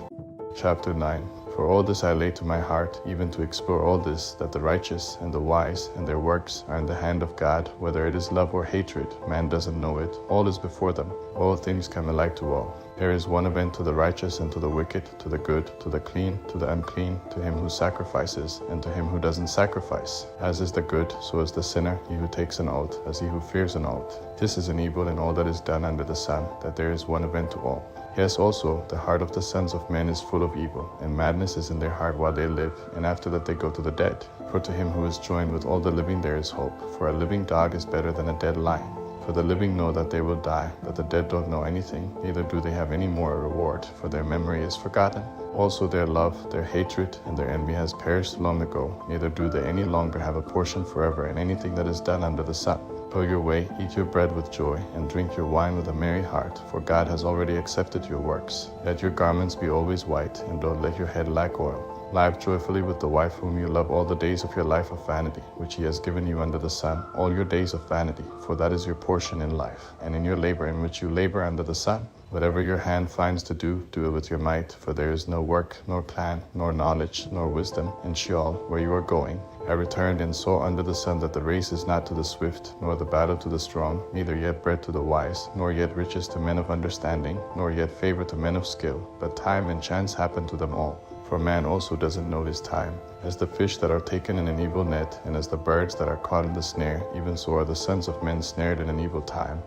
Chapter 9. For all this I lay to my heart, even to explore all this, that the righteous and the wise and their works are in the hand of God. Whether it is love or hatred, man doesn't know it. All is before them. All things come alike to all. There is one event to the righteous and to the wicked, to the good, to the clean, to the unclean, to him who sacrifices, and to him who doesn't sacrifice. As is the good, so is the sinner, he who takes an oath, as he who fears an oath. This is an evil in all that is done under the sun, that there is one event to all. Yes, also, the heart of the sons of men is full of evil, and madness is in their heart while they live, and after that they go to the dead. For to him who is joined with all the living there is hope, for a living dog is better than a dead lion. For the living know that they will die, but the dead don't know anything, neither do they have any more a reward, for their memory is forgotten. Also their love, their hatred, and their envy has perished long ago, neither do they any longer have a portion forever in anything that is done under the sun. Go your way, eat your bread with joy, and drink your wine with a merry heart, for God has already accepted your works. Let your garments be always white, and don't let your head lack oil. Live joyfully with the wife whom you love all the days of your life of vanity, which he has given you under the sun, all your days of vanity, for that is your portion in life, and in your labor in which you labor under the sun. Whatever your hand finds to do, do it with your might, for there is no work, nor plan, nor knowledge, nor wisdom in Sheol, where you are going. I returned and saw under the sun that the race is not to the swift, nor the battle to the strong, neither yet bread to the wise, nor yet riches to men of understanding, nor yet favor to men of skill, but time and chance happen to them all. For man also doesn't know his time. As the fish that are taken in an evil net, and as the birds that are caught in the snare, even so are the sons of men snared in an evil time,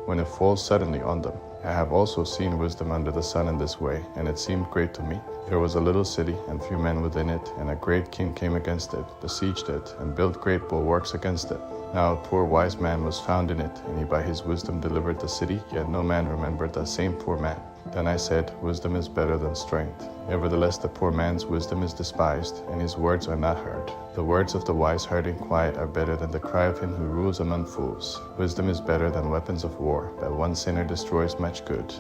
when it falls suddenly on them. I have also seen wisdom under the sun in this way, and it seemed great to me. There was a little city, and few men within it, and a great king came against it, besieged it, and built great bulwarks against it. Now a poor wise man was found in it, and he by his wisdom delivered the city, yet no man remembered that same poor man. Then I said, wisdom is better than strength. Nevertheless the poor man's wisdom is despised, and his words are not heard. The words of the wise heard in quiet are better than the cry of him who rules among fools. Wisdom is better than weapons of war, but one sinner destroys much good.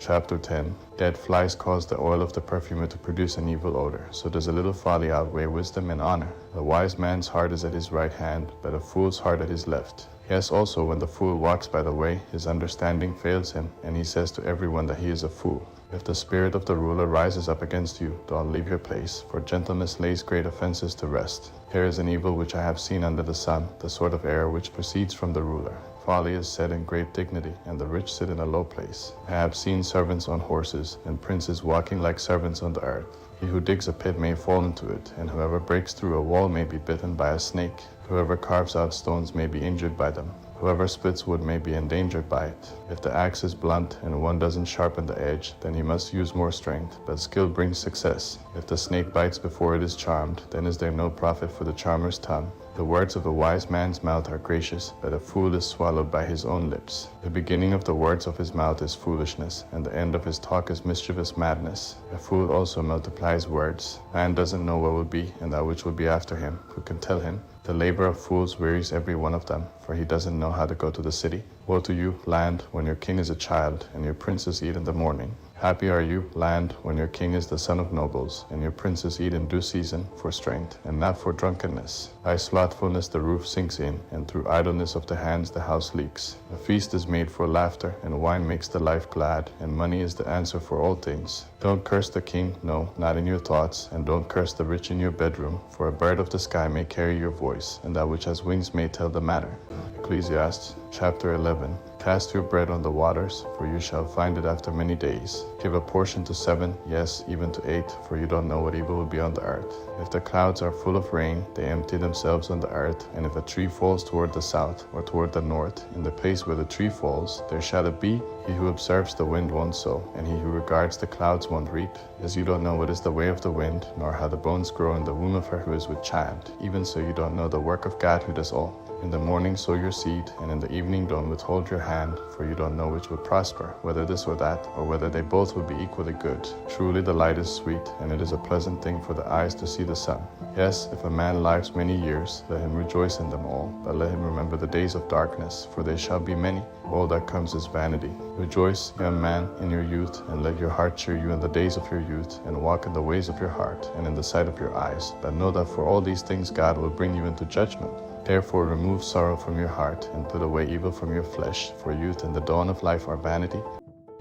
Chapter 10. Dead flies cause the oil of the perfumer to produce an evil odor. So does a little folly outweigh wisdom and honor. A wise man's heart is at his right hand, but a fool's heart at his left. Yes, also when the fool walks by the way, his understanding fails him, and he says to everyone that he is a fool. If the spirit of the ruler rises up against you, don't leave your place, for gentleness lays great offenses to rest. Here is an evil which I have seen under the sun, the sort of error which proceeds from the ruler. Folly is set in great dignity, and the rich sit in a low place. I have seen servants on horses, and princes walking like servants on the earth. He who digs a pit may fall into it, and whoever breaks through a wall may be bitten by a snake. Whoever carves out stones may be injured by them. Whoever splits wood may be endangered by it. If the axe is blunt and one doesn't sharpen the edge, then he must use more strength, but skill brings success. If the snake bites before it is charmed, then is there no profit for the charmer's tongue. The words of a wise man's mouth are gracious, but a fool is swallowed by his own lips. The beginning of the words of his mouth is foolishness, and the end of his talk is mischievous madness. A fool also multiplies words. Man doesn't know what will be, and that which will be after him. Who can tell him? The labor of fools wearies every one of them, for he doesn't know how to go to the city. Woe to you, land, when your king is a child, and your princes eat in the morning. Happy are you, land, when your king is the son of nobles, and your princes eat in due season for strength, and not for drunkenness. By slothfulness the roof sinks in, and through idleness of the hands the house leaks. A feast is made for laughter, and wine makes the life glad, and money is the answer for all things. Don't curse the king, no, not in your thoughts, and don't curse the rich in your bedroom, for a bird of the sky may carry your voice, and that which has wings may tell the matter. Ecclesiastes chapter 11. Cast your bread on the waters, for you shall find it after many days. Give a portion to 7, yes, even to 8, for you don't know what evil will be on the earth. If the clouds are full of rain, they empty themselves on the earth, and if a tree falls toward the south or toward the north, in the place where the tree falls, there shall it be. He who observes the wind won't sow, and he who regards the clouds won't reap. As you don't know what is the way of the wind, nor how the bones grow in the womb of her who is with child, even so you don't know the work of God who does all. In the morning sow your seed, and in the evening don't withhold your hand, for you don't know which will prosper, whether this or that, or whether they both will be equally good. Truly the light is sweet, and it is a pleasant thing for the eyes to see the sun. Yes, if a man lives many years, let him rejoice in them all, but let him remember the days of darkness, for they shall be many. All that comes is vanity. Rejoice, young man, in your youth, and let your heart cheer you in the days of your youth, and walk in the ways of your heart, and in the sight of your eyes. But know that for all these things God will bring you into judgment. Therefore remove sorrow from your heart, and put away evil from your flesh, for youth and the dawn of life are vanity.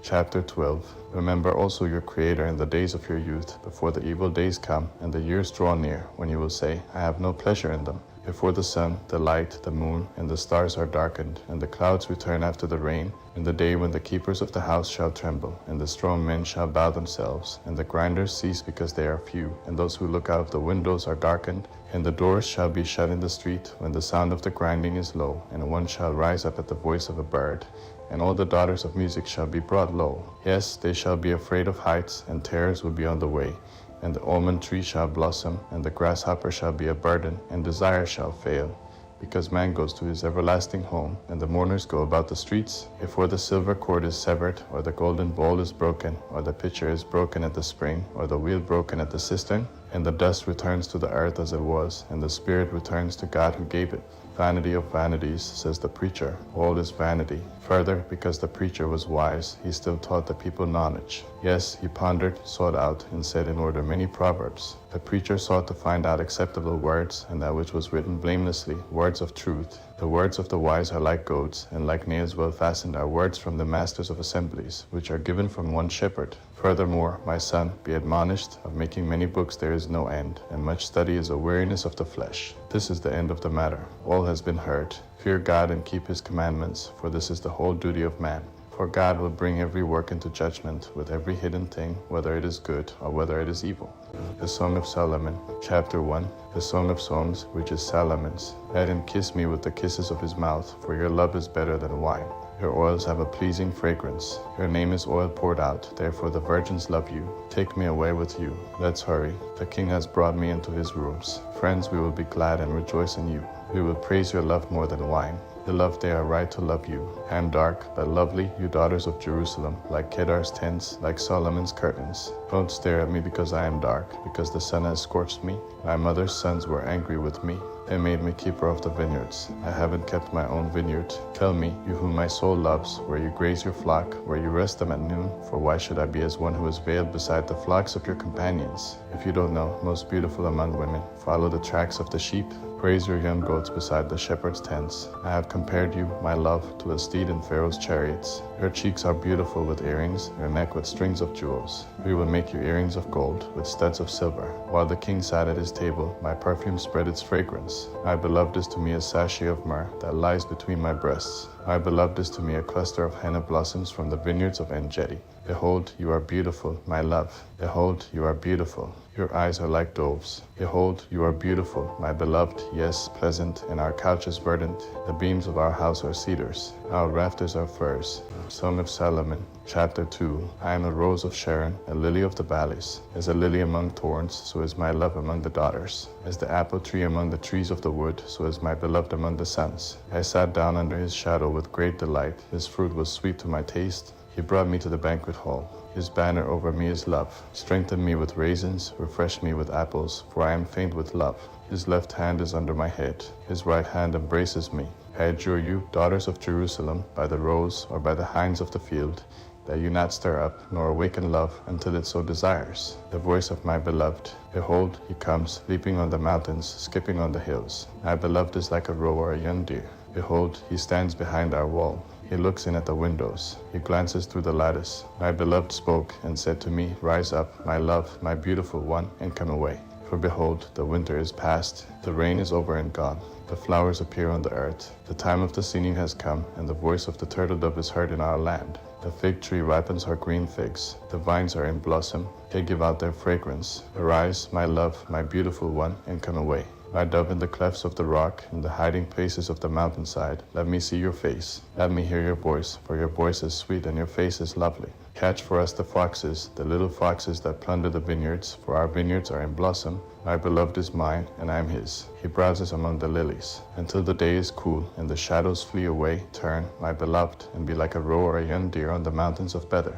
Chapter 12. Remember also your Creator in the days of your youth, before the evil days come, and the years draw near, when you will say, I have no pleasure in them. Before the sun, the light, the moon, and the stars are darkened, and the clouds return after the rain, in the day when the keepers of the house shall tremble, and the strong men shall bow themselves, and the grinders cease because they are few, and those who look out of the windows are darkened, and the doors shall be shut in the street, when the sound of the grinding is low, and one shall rise up at the voice of a bird. And all the daughters of music shall be brought low. Yes, they shall be afraid of heights, and terrors will be on the way. And the almond tree shall blossom, and the grasshopper shall be a burden, and desire shall fail. Because man goes to his everlasting home, and the mourners go about the streets. Before the silver cord is severed, or the golden bowl is broken, or the pitcher is broken at the spring, or the wheel broken at the cistern, and the dust returns to the earth as it was, and the spirit returns to God who gave it. Vanity of vanities, says the preacher. All is vanity. Further, because the preacher was wise, he still taught the people knowledge. Yes, he pondered, sought out, and set in order many proverbs. The preacher sought to find out acceptable words, and that which was written blamelessly, words of truth. The words of the wise are like goads, and like nails well fastened are words from the masters of assemblies, which are given from one shepherd. Furthermore, my son, be admonished, of making many books there is no end, and much study is a weariness of the flesh. This is the end of the matter. All has been heard. Fear God and keep his commandments, for this is the whole duty of man. For God will bring every work into judgment with every hidden thing, whether it is good or whether it is evil. The Song of Solomon, Chapter 1. The Song of Songs, which is Solomon's. Let him kiss me with the kisses of his mouth, for your love is better than wine. Your oils have a pleasing fragrance. Your name is oil poured out, therefore the virgins love you. Take me away with you. Let's hurry. The king has brought me into his rooms. Friends, we will be glad and rejoice in you. We will praise your love more than wine. Beloved, they are right to love you. I am dark, but lovely, you daughters of Jerusalem, like Kedar's tents, like Solomon's curtains. Don't stare at me because I am dark, because the sun has scorched me. My mother's sons were angry with me. They made me keeper of the vineyards. I haven't kept my own vineyard. Tell me, you whom my soul loves, where you graze your flock, where you rest them at noon, for why should I be as one who is veiled beside the flocks of your companions? If you don't know, most beautiful among women, follow the tracks of the sheep. Praise your young goats beside the shepherd's tents. I have compared you, my love, to a steed in Pharaoh's chariots. Your cheeks are beautiful with earrings, your neck with strings of jewels. We will make you earrings of gold, with studs of silver. While the king sat at his table, my perfume spread its fragrance. My beloved is to me a sachet of myrrh that lies between my breasts. My beloved is to me a cluster of henna blossoms from the vineyards of En-Gedi. Behold, you are beautiful, my love. Behold, you are beautiful. Your eyes are like doves. Behold, you are beautiful, my beloved, yes, pleasant, and our couch is verdant. The beams of our house are cedars, our rafters are firs. Song of Solomon, chapter 2. I am a rose of Sharon, a lily of the valleys. As a lily among thorns, so is my love among the daughters. As the apple tree among the trees of the wood, so is my beloved among the sons. I sat down under his shadow with great delight. His fruit was sweet to my taste. He brought me to the banquet hall. His banner over me is love. Strengthen me with raisins, refresh me with apples, for I am faint with love. His left hand is under my head. His right hand embraces me. I adjure you, daughters of Jerusalem, by the roes or by the hinds of the field, that you not stir up, nor awaken love until it so desires. The voice of my beloved, behold, he comes, leaping on the mountains, skipping on the hills. My beloved is like a roe or a young deer. Behold, he stands behind our wall. He looks in at the windows. He glances through the lattice. My beloved spoke and said to me, Rise up, my love, my beautiful one, and come away. For behold, the winter is past, the rain is over and gone. The flowers appear on the earth. The time of the singing has come, and the voice of the turtle dove is heard in our land. The fig tree ripens her green figs. The vines are in blossom. They give out their fragrance. Arise, my love, my beautiful one, and come away. My dove in the clefts of the rock, in the hiding places of the mountainside, let me see your face. Let me hear your voice, for your voice is sweet and your face is lovely. Catch for us the foxes, the little foxes that plunder the vineyards, for our vineyards are in blossom. My beloved is mine, and I am his. He browses among the lilies. Until the day is cool, and the shadows flee away, turn, my beloved, and be like a roe or a young deer on the mountains of Bether.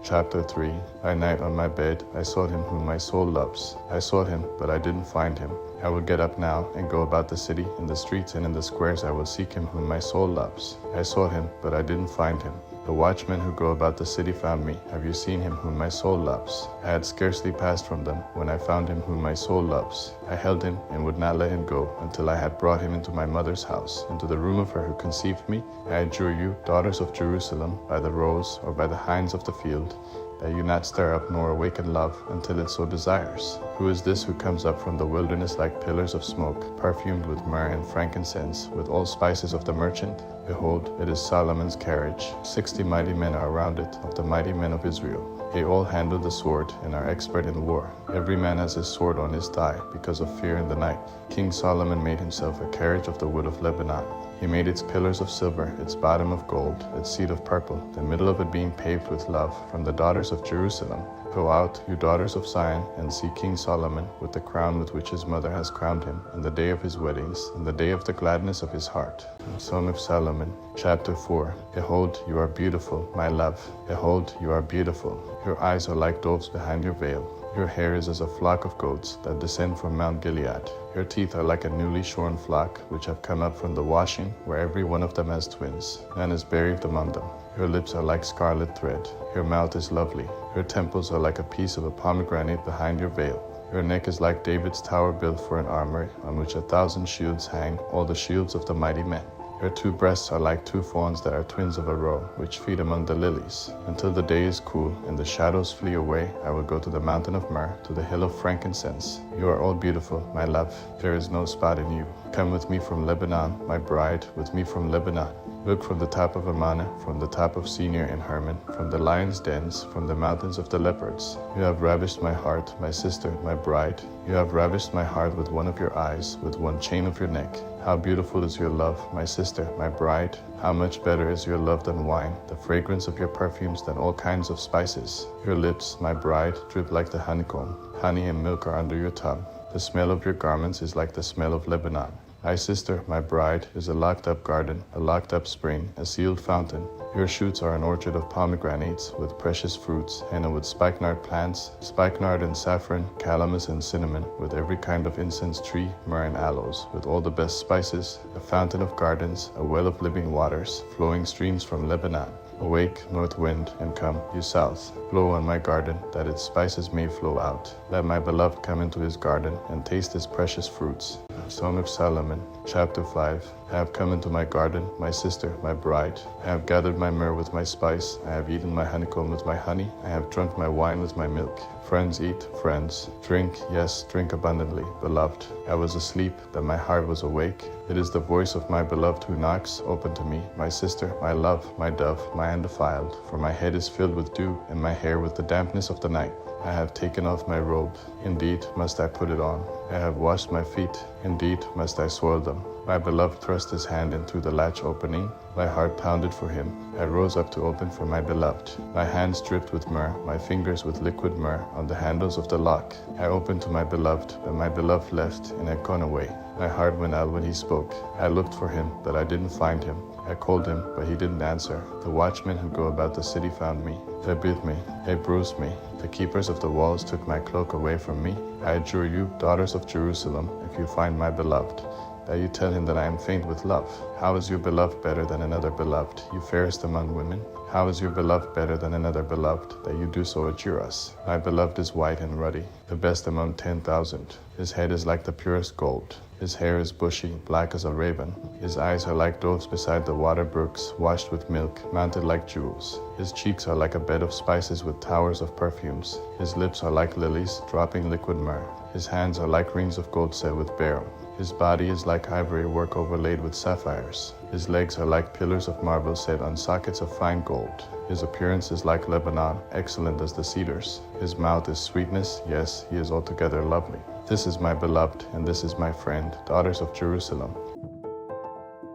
Chapter 3. By night on my bed, I sought him whom my soul loves. I sought him, but I didn't find him. I will get up now and go about the city, in the streets and in the squares I will seek him whom my soul loves. I sought him, but I didn't find him. The watchmen who go about the city found me. Have you seen him whom my soul loves? I had scarcely passed from them when I found him whom my soul loves. I held him and would not let him go until I had brought him into my mother's house, into the room of her who conceived me. I adjure you, daughters of Jerusalem, by the roes or by the hinds of the field, that you not stir up nor awaken love until it so desires. Who is this who comes up from the wilderness like pillars of smoke, perfumed with myrrh and frankincense, with all spices of the merchant? Behold, it is Solomon's carriage. 60 mighty men are around it, of the mighty men of Israel. They all handle the sword and are expert in war. Every man has his sword on his thigh because of fear in the night. King Solomon made himself a carriage of the wood of Lebanon. He made its pillars of silver, its bottom of gold, its seat of purple, the middle of it being paved with love, from the daughters of Jerusalem. Go out, you daughters of Zion, and see King Solomon with the crown with which his mother has crowned him, in the day of his weddings, in the day of the gladness of his heart. Song of Solomon, chapter 4. Behold, you are beautiful, my love. Behold, you are beautiful. Your eyes are like doves behind your veil. Your hair is as a flock of goats that descend from Mount Gilead. Your teeth are like a newly shorn flock, which have come up from the washing, where every one of them has twins. None is buried among them. Your lips are like scarlet thread. Your mouth is lovely. Your temples are like a piece of a pomegranate behind your veil. Your neck is like David's tower built for an armory, on which 1,000 shields hang, all the shields of the mighty men. Your two breasts are like two fawns that are twins of a roe, which feed among the lilies. Until the day is cool and the shadows flee away, I will go to the mountain of myrrh, to the hill of frankincense. You are all beautiful, my love. There is no spot in you. Come with me from Lebanon, my bride, with me from Lebanon. Look from the top of Amana, from the top of Senir and Hermon, from the lions' dens, from the mountains of the leopards. You have ravished my heart, my sister, my bride. You have ravished my heart with one of your eyes, with one chain of your neck. How beautiful is your love, my sister, my bride. How much better is your love than wine, the fragrance of your perfumes than all kinds of spices. Your lips, my bride, drip like the honeycomb. Honey and milk are under your tongue. The smell of your garments is like the smell of Lebanon. My sister, my bride, is a locked-up garden, a locked-up spring, a sealed fountain. Your shoots are an orchard of pomegranates with precious fruits, and with spikenard plants, spikenard and saffron, calamus and cinnamon, with every kind of incense tree, myrrh and aloes, with all the best spices, a fountain of gardens, a well of living waters, flowing streams from Lebanon. Awake, north wind, and come, you south. Blow on my garden, that its spices may flow out. Let my beloved come into his garden, and taste his precious fruits. Song of Solomon, chapter 5. I have come into my garden, my sister, my bride. I have gathered my myrrh with my spice. I have eaten my honeycomb with my honey. I have drunk my wine with my milk. Friends eat, friends. Drink, yes, drink abundantly, beloved. I was asleep, but my heart was awake. It is the voice of my beloved who knocks. Open to me, my sister, my love, my dove, my undefiled. For my head is filled with dew, and my hair with the dampness of the night. I have taken off my robe, indeed must I put it on. I have washed my feet, indeed must I soil them. My beloved thrust his hand in through the latch opening. My heart pounded for him. I rose up to open for my beloved. My hands dripped with myrrh, my fingers with liquid myrrh on the handles of the lock. I opened to my beloved, but my beloved left and had gone away. My heart went out when he spoke. I looked for him, but I didn't find him. I called him, but he didn't answer. The watchmen who go about the city found me. They beat me, they bruised me. The keepers of the walls took my cloak away from me. I adjure you, daughters of Jerusalem, if you find my beloved, that you tell him that I am faint with love. How is your beloved better than another beloved, you fairest among women? How is your beloved better than another beloved, that you do so adjure us? My beloved is white and ruddy, the best among 10,000. His head is like the purest gold. His hair is bushy, black as a raven. His eyes are like doves beside the water brooks, washed with milk, mounted like jewels. His cheeks are like a bed of spices with towers of perfumes. His lips are like lilies, dropping liquid myrrh. His hands are like rings of gold set with beryl. His body is like ivory work overlaid with sapphires. His legs are like pillars of marble set on sockets of fine gold. His appearance is like Lebanon, excellent as the cedars. His mouth is sweetness, yes, he is altogether lovely. This is my beloved, and this is my friend, daughters of Jerusalem.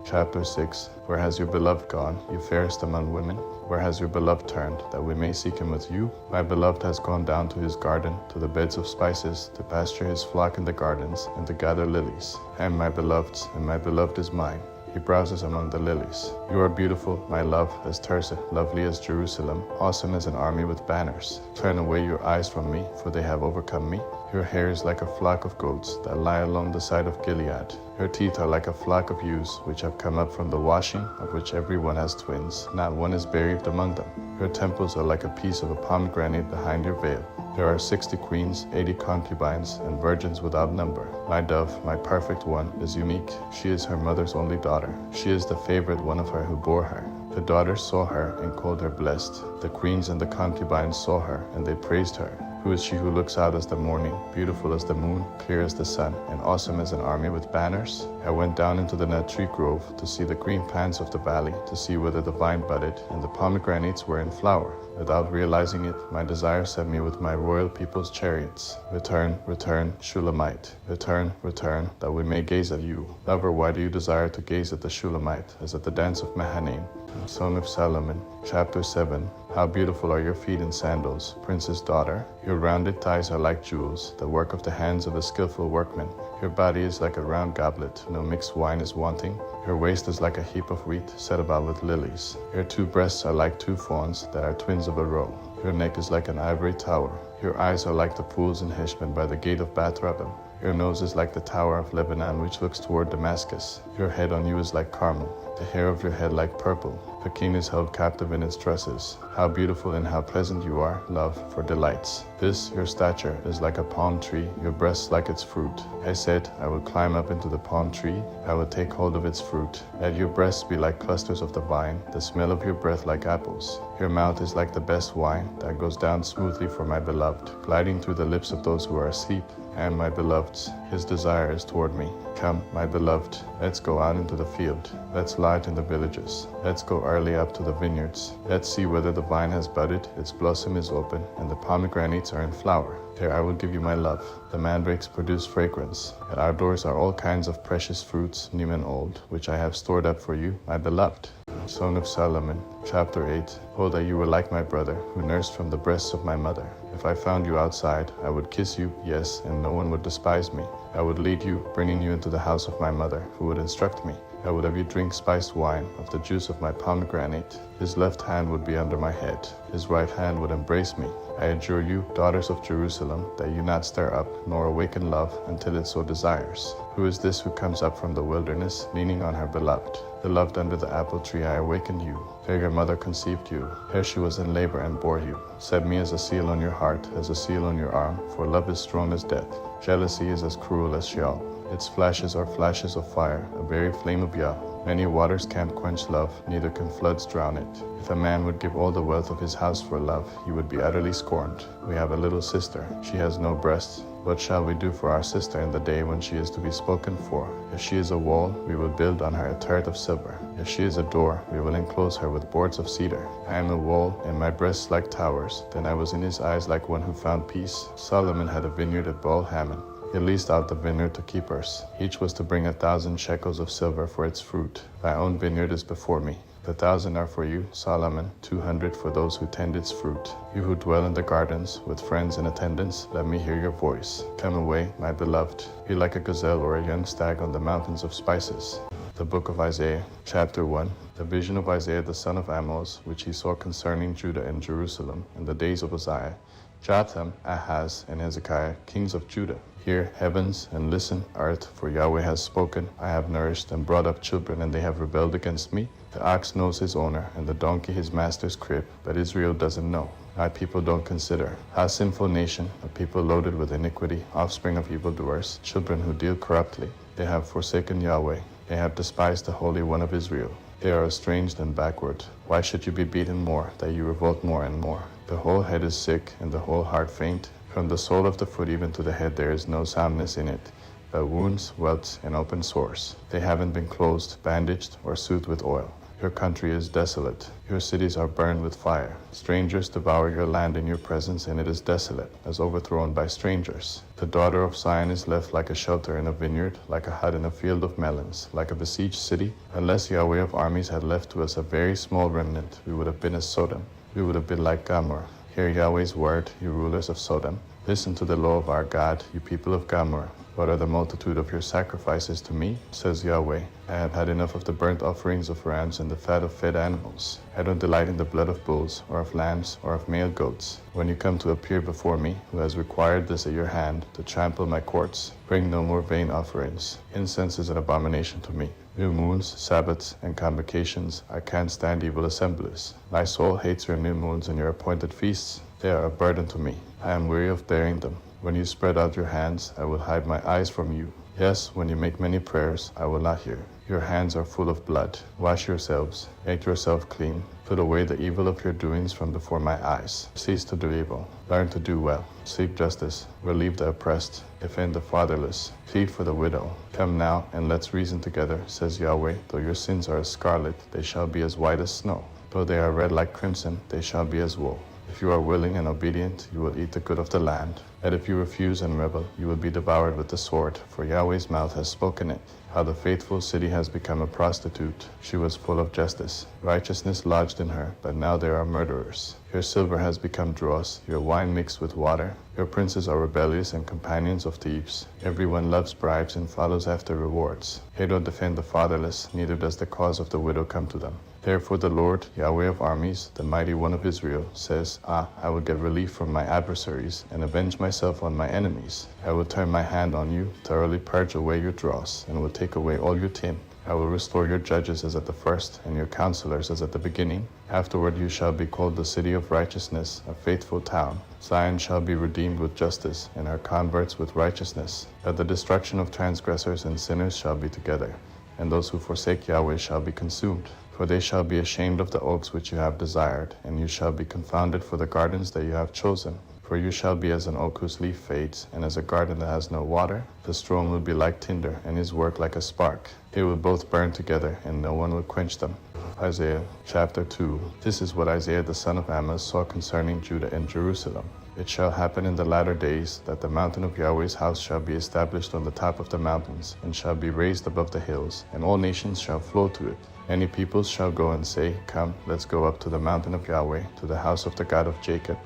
Chapter 6. Where has your beloved gone, you fairest among women? Where has your beloved turned, that we may seek him with you? My beloved has gone down to his garden, to the beds of spices, to pasture his flock in the gardens, and to gather lilies. I am my beloved's, and my beloved is mine. He browses among the lilies. You are beautiful, my love, as Tirzah, lovely as Jerusalem, awesome as an army with banners. Turn away your eyes from me, for they have overcome me. Your hair is like a flock of goats that lie along the side of Gilead. Your teeth are like a flock of ewes, which have come up from the washing, of which every one has twins. Not one is bereaved among them. Your temples are like a piece of a pomegranate behind your veil. There are 60 queens, 80 concubines, and virgins without number. My dove, my perfect one, is unique. She is her mother's only daughter. She is the favorite one of her who bore her. The daughters saw her and called her blessed. The queens and the concubines saw her, and they praised her. Who is she who looks out as the morning, beautiful as the moon, clear as the sun, and awesome as an army with banners? I went down into the nut tree grove to see the green plants of the valley, to see whether the vine budded and the pomegranates were in flower. Without realizing it, my desire sent me with my royal people's chariots. Return, return, Shulamite. Return, return, that we may gaze at you. Lover, why do you desire to gaze at the Shulamite, as at the dance of Mahanaim? Song of Solomon, Chapter 7. How beautiful are your feet in sandals, princess daughter. Your rounded thighs are like jewels, the work of the hands of a skillful workman. Your body is like a round goblet, no mixed wine is wanting. Your waist is like a heap of wheat set about with lilies. Your two breasts are like two fawns that are twins of a roe. Your neck is like an ivory tower. Your eyes are like the pools in Heshbon by the gate of Bath-rabbim. Your nose is like the tower of Lebanon which looks toward Damascus. Your head on you is like Carmel, the hair of your head like purple. The king is held captive in its tresses. How beautiful and how pleasant you are, love, for delights. This, your stature, is like a palm tree, your breasts like its fruit. I said, I will climb up into the palm tree, I will take hold of its fruit. Let your breasts be like clusters of the vine, the smell of your breath like apples. Your mouth is like the best wine that goes down smoothly for my beloved, gliding through the lips of those who are asleep. And my beloved's, his desire is toward me. Come, my beloved, let's go out into the field. Let's lie in the villages. Let's go early up to the vineyards. Let's see whether the vine has budded, its blossom is open, and the pomegranates are in flower. There I will give you my love. The mandrakes produce fragrance. At our doors are all kinds of precious fruits, new and old, which I have stored up for you, my beloved. Song of Solomon, Chapter 8. Oh, that you were like my brother, who nursed from the breasts of my mother. If I found you outside, I would kiss you, yes, and no one would despise me. I would lead you, bringing you into the house of my mother, who would instruct me. I would have you drink spiced wine of the juice of my pomegranate. His left hand would be under my head. His right hand would embrace me. I adjure you, daughters of Jerusalem, that you not stir up, nor awaken love, until it so desires. Who is this who comes up from the wilderness, leaning on her beloved? Beloved, under the apple tree I awakened you. There your mother conceived you. Here she was in labor and bore you. Set me as a seal on your heart, as a seal on your arm, for love is strong as death. Jealousy is as cruel as Sheol. Its flashes are flashes of fire, a very flame of Yah. Many waters can't quench love, neither can floods drown it. If a man would give all the wealth of his house for love, he would be utterly scorned. We have a little sister. She has no breasts. What shall we do for our sister in the day when she is to be spoken for? If she is a wall, we will build on her a turret of silver. If she is a door, we will enclose her with boards of cedar. I am a wall, and my breasts like towers. Then I was in his eyes like one who found peace. Solomon had a vineyard at Baal-Hamon. He leased out the vineyard to keepers. Each was to bring 1,000 shekels of silver for its fruit. Thy own vineyard is before me. The 1,000 are for you, Solomon, 200 for those who tend its fruit. You who dwell in the gardens, with friends in attendance, let me hear your voice. Come away, my beloved. Be like a gazelle or a young stag on the mountains of spices. The book of Isaiah, chapter 1. The vision of Isaiah the son of Amoz, which he saw concerning Judah and Jerusalem in the days of Uzziah, Jotham, Ahaz, and Hezekiah, kings of Judah. Hear, heavens, and listen, earth, for Yahweh has spoken. I have nourished and brought up children, and they have rebelled against me. The ox knows his owner, and the donkey his master's crib, but Israel doesn't know. My people don't consider. A sinful nation, a people loaded with iniquity, offspring of evildoers, children who deal corruptly. They have forsaken Yahweh. They have despised the Holy One of Israel. They are estranged and backward. Why should you be beaten more, that you revolt more and more? The whole head is sick, and the whole heart faint. From the sole of the foot even to the head there is no soundness in it, but wounds, welts, and open sores. They haven't been closed, bandaged, or soothed with oil. Your country is desolate. Your cities are burned with fire. Strangers devour your land in your presence, and it is desolate, as overthrown by strangers. The daughter of Zion is left like a shelter in a vineyard, like a hut in a field of melons, like a besieged city. Unless Yahweh of armies had left to us a very small remnant, we would have been as Sodom. We would have been like Gomorrah. Hear Yahweh's word, you rulers of Sodom. Listen to the law of our God, you people of Gomorrah. What are the multitude of your sacrifices to me? Says Yahweh. I have had enough of the burnt offerings of rams and the fat of fed animals. I don't delight in the blood of bulls, or of lambs, or of male goats. When you come to appear before me, who has required this at your hand, to trample my courts, bring no more vain offerings. Incense is an abomination to me. New moons, Sabbaths, and convocations, I can't stand evil assemblies. My soul hates your new moons and your appointed feasts. They are a burden to me. I am weary of bearing them. When you spread out your hands, I will hide my eyes from you. Yes, when you make many prayers, I will not hear. Your hands are full of blood. Wash yourselves. Make yourself clean. Put away the evil of your doings from before my eyes. Cease to do evil. Learn to do well. Seek justice. Relieve the oppressed. Defend the fatherless. Plead for the widow. Come now, and let's reason together, says Yahweh. Though your sins are as scarlet, they shall be as white as snow. Though they are red like crimson, they shall be as wool. If you are willing and obedient, you will eat the good of the land. And if you refuse and rebel, you will be devoured with the sword, for Yahweh's mouth has spoken it. How the faithful city has become a prostitute. She was full of justice. Righteousness lodged in her, but now there are murderers. Your silver has become dross, your wine mixed with water. Your princes are rebellious and companions of thieves. Everyone loves bribes and follows after rewards. They don't defend the fatherless, neither does the cause of the widow come to them. Therefore the Lord, Yahweh of armies, the mighty one of Israel, says, I will get relief from my adversaries, and avenge myself on my enemies. I will turn my hand on you, thoroughly purge away your dross, and will take away all your tin. I will restore your judges as at the first, and your counselors as at the beginning. Afterward you shall be called the city of righteousness, a faithful town. Zion shall be redeemed with justice, and her converts with righteousness. But the destruction of transgressors and sinners shall be together, and those who forsake Yahweh shall be consumed. For they shall be ashamed of the oaks which you have desired, and you shall be confounded for the gardens that you have chosen. For you shall be as an oak whose leaf fades, and as a garden that has no water. The stone will be like tinder, and his work like a spark. They will both burn together, and no one will quench them. Isaiah chapter 2. This is what Isaiah the son of Amoz saw concerning Judah and Jerusalem. It shall happen in the latter days that the mountain of Yahweh's house shall be established on the top of the mountains, and shall be raised above the hills, and all nations shall flow to it. Many peoples shall go and say, Come, let's go up to the mountain of Yahweh, to the house of the God of Jacob.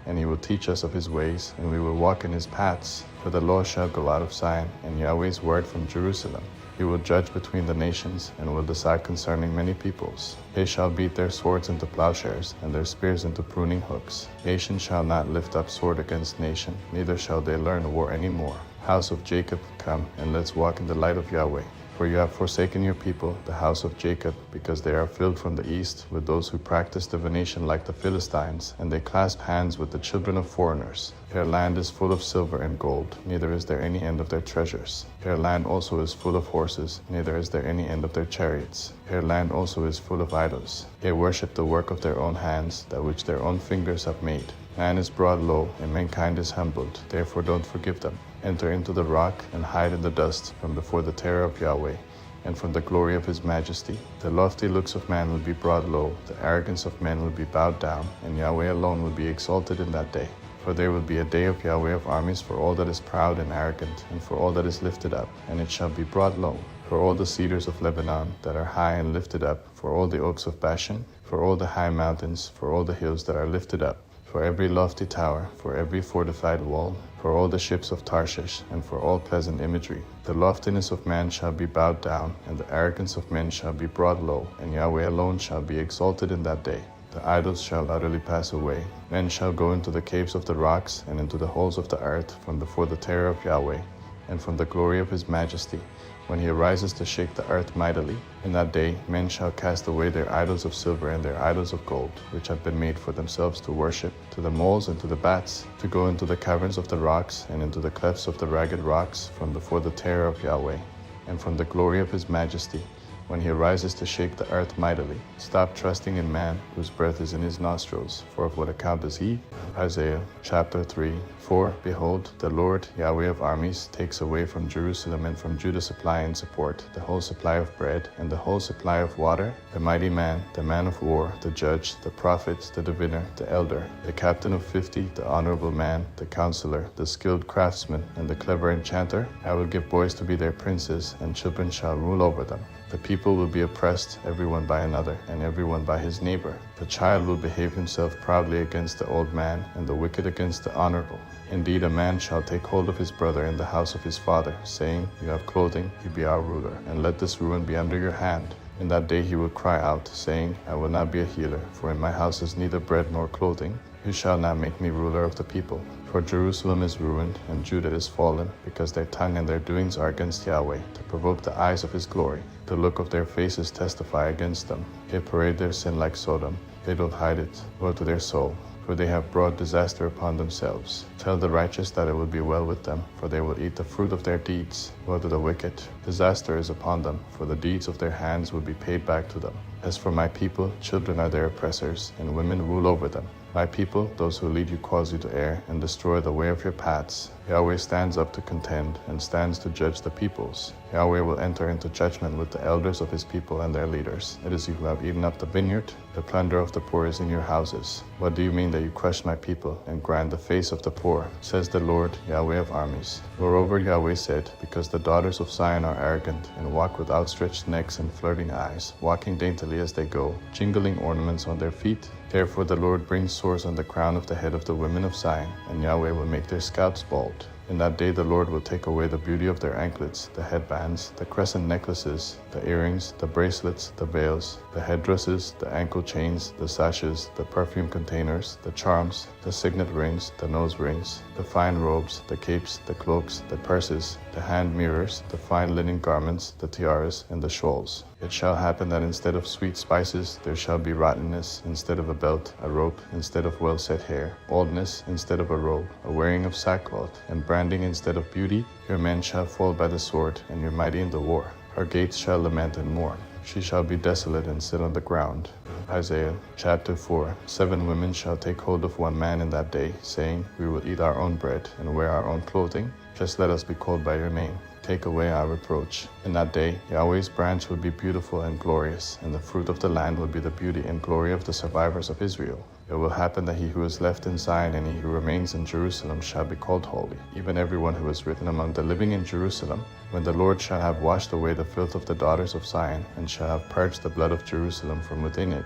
And he will teach us of his ways, and we will walk in his paths. For the law shall go out of Zion, and Yahweh's word from Jerusalem. He will judge between the nations, and will decide concerning many peoples. They shall beat their swords into plowshares, and their spears into pruning hooks. Nation shall not lift up sword against nation, neither shall they learn war any more. House of Jacob, come, and let's walk in the light of Yahweh. For you have forsaken your people, the house of Jacob, because they are filled from the east with those who practice divination like the Philistines, and they clasp hands with the children of foreigners. Their land is full of silver and gold, neither is there any end of their treasures. Their land also is full of horses, neither is there any end of their chariots. Their land also is full of idols. They worship the work of their own hands, that which their own fingers have made. Man is brought low, and mankind is humbled. Therefore don't forgive them. Enter into the rock, and hide in the dust from before the terror of Yahweh, and from the glory of his majesty. The lofty looks of man will be brought low, the arrogance of men will be bowed down, and Yahweh alone will be exalted in that day. For there will be a day of Yahweh of armies for all that is proud and arrogant, and for all that is lifted up, and it shall be brought low. For all the cedars of Lebanon that are high and lifted up, for all the oaks of Bashan, for all the high mountains, for all the hills that are lifted up, for every lofty tower, for every fortified wall, for all the ships of Tarshish, and for all pleasant imagery. The loftiness of man shall be bowed down, and the arrogance of men shall be brought low, and Yahweh alone shall be exalted in that day. The idols shall utterly pass away. Men shall go into the caves of the rocks, and into the holes of the earth, from before the terror of Yahweh, and from the glory of his majesty, when he arises to shake the earth mightily. In that day men shall cast away their idols of silver and their idols of gold, which have been made for themselves to worship, to the moles and to the bats, to go into the caverns of the rocks, and into the clefts of the ragged rocks, from before the terror of Yahweh, and from the glory of his majesty, when he arises to shake the earth mightily. Stop trusting in man, whose breath is in his nostrils, for of what account is he? Isaiah chapter 3. For, behold, the Lord, Yahweh of armies, takes away from Jerusalem and from Judah supply and support, the whole supply of bread, and the whole supply of water, the mighty man, the man of war, the judge, the prophet, the diviner, the elder, the captain of 50, the honorable man, the counselor, the skilled craftsman, and the clever enchanter. I will give boys to be their princes, and children shall rule over them. The people will be oppressed, everyone by another, and everyone by his neighbor. The child will behave himself proudly against the old man, and the wicked against the honorable. Indeed, a man shall take hold of his brother in the house of his father, saying, You have clothing, you be our ruler, and let this ruin be under your hand. In that day he will cry out, saying, I will not be a healer, for in my house is neither bread nor clothing. You shall not make me ruler of the people. For Jerusalem is ruined, and Judah is fallen, because their tongue and their doings are against Yahweh, to provoke the eyes of his glory. The look of their faces testify against them. They parade their sin like Sodom. They don't hide it. Woe to their soul, for they have brought disaster upon themselves. Tell the righteous that it will be well with them, for they will eat the fruit of their deeds. Woe to the wicked. Disaster is upon them, for the deeds of their hands will be paid back to them. As for my people, children are their oppressors, and women rule over them. My people, those who lead you cause you to err, and destroy the way of your paths. Yahweh stands up to contend, and stands to judge the peoples. Yahweh will enter into judgment with the elders of his people and their leaders. It is you who have eaten up the vineyard. The plunder of the poor is in your houses. What do you mean that you crush my people, and grind the face of the poor? Says the Lord, Yahweh of armies. Moreover, Yahweh said, Because the daughters of Zion are arrogant, and walk with outstretched necks and flirting eyes, walking daintily as they go, jingling ornaments on their feet. Therefore the Lord brings sores on the crown of the head of the women of Zion, and Yahweh will make their scalps bald. In that day the Lord will take away the beauty of their anklets, the headbands, the crescent necklaces, the earrings, the bracelets, the veils, the headdresses, the ankle chains, the sashes, the perfume containers, the charms, the signet rings, the nose rings, the fine robes, the capes, the cloaks, the purses, the hand mirrors, the fine linen garments, the tiaras, and the shawls. It shall happen that instead of sweet spices there shall be rottenness, instead of a belt, a rope, instead of well-set hair, baldness instead of a robe, a wearing of sackcloth, and branding instead of beauty. Your men shall fall by the sword, and your mighty in the war. Her gates shall lament and mourn. She shall be desolate and sit on the ground. Isaiah chapter 4. 7 women shall take hold of one man in that day, saying, We will eat our own bread and wear our own clothing. Just let us be called by your name. Take away our reproach. In that day, Yahweh's branch will be beautiful and glorious, and the fruit of the land will be the beauty and glory of the survivors of Israel. It will happen that he who is left in Zion and he who remains in Jerusalem shall be called holy, even everyone who is written among the living in Jerusalem, when the Lord shall have washed away the filth of the daughters of Zion, and shall have purged the blood of Jerusalem from within it.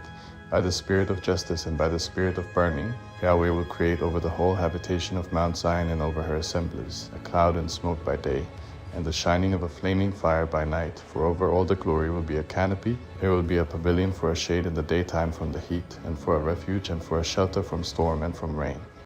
By the spirit of justice and by the spirit of burning, Yahweh will create over the whole habitation of Mount Sinai and over her assemblies, a cloud and smoke by day, and the shining of a flaming fire by night. For over all the glory will be a canopy. There will be a pavilion for a shade in the daytime from the heat, and for a refuge and for a shelter from storm and from rain.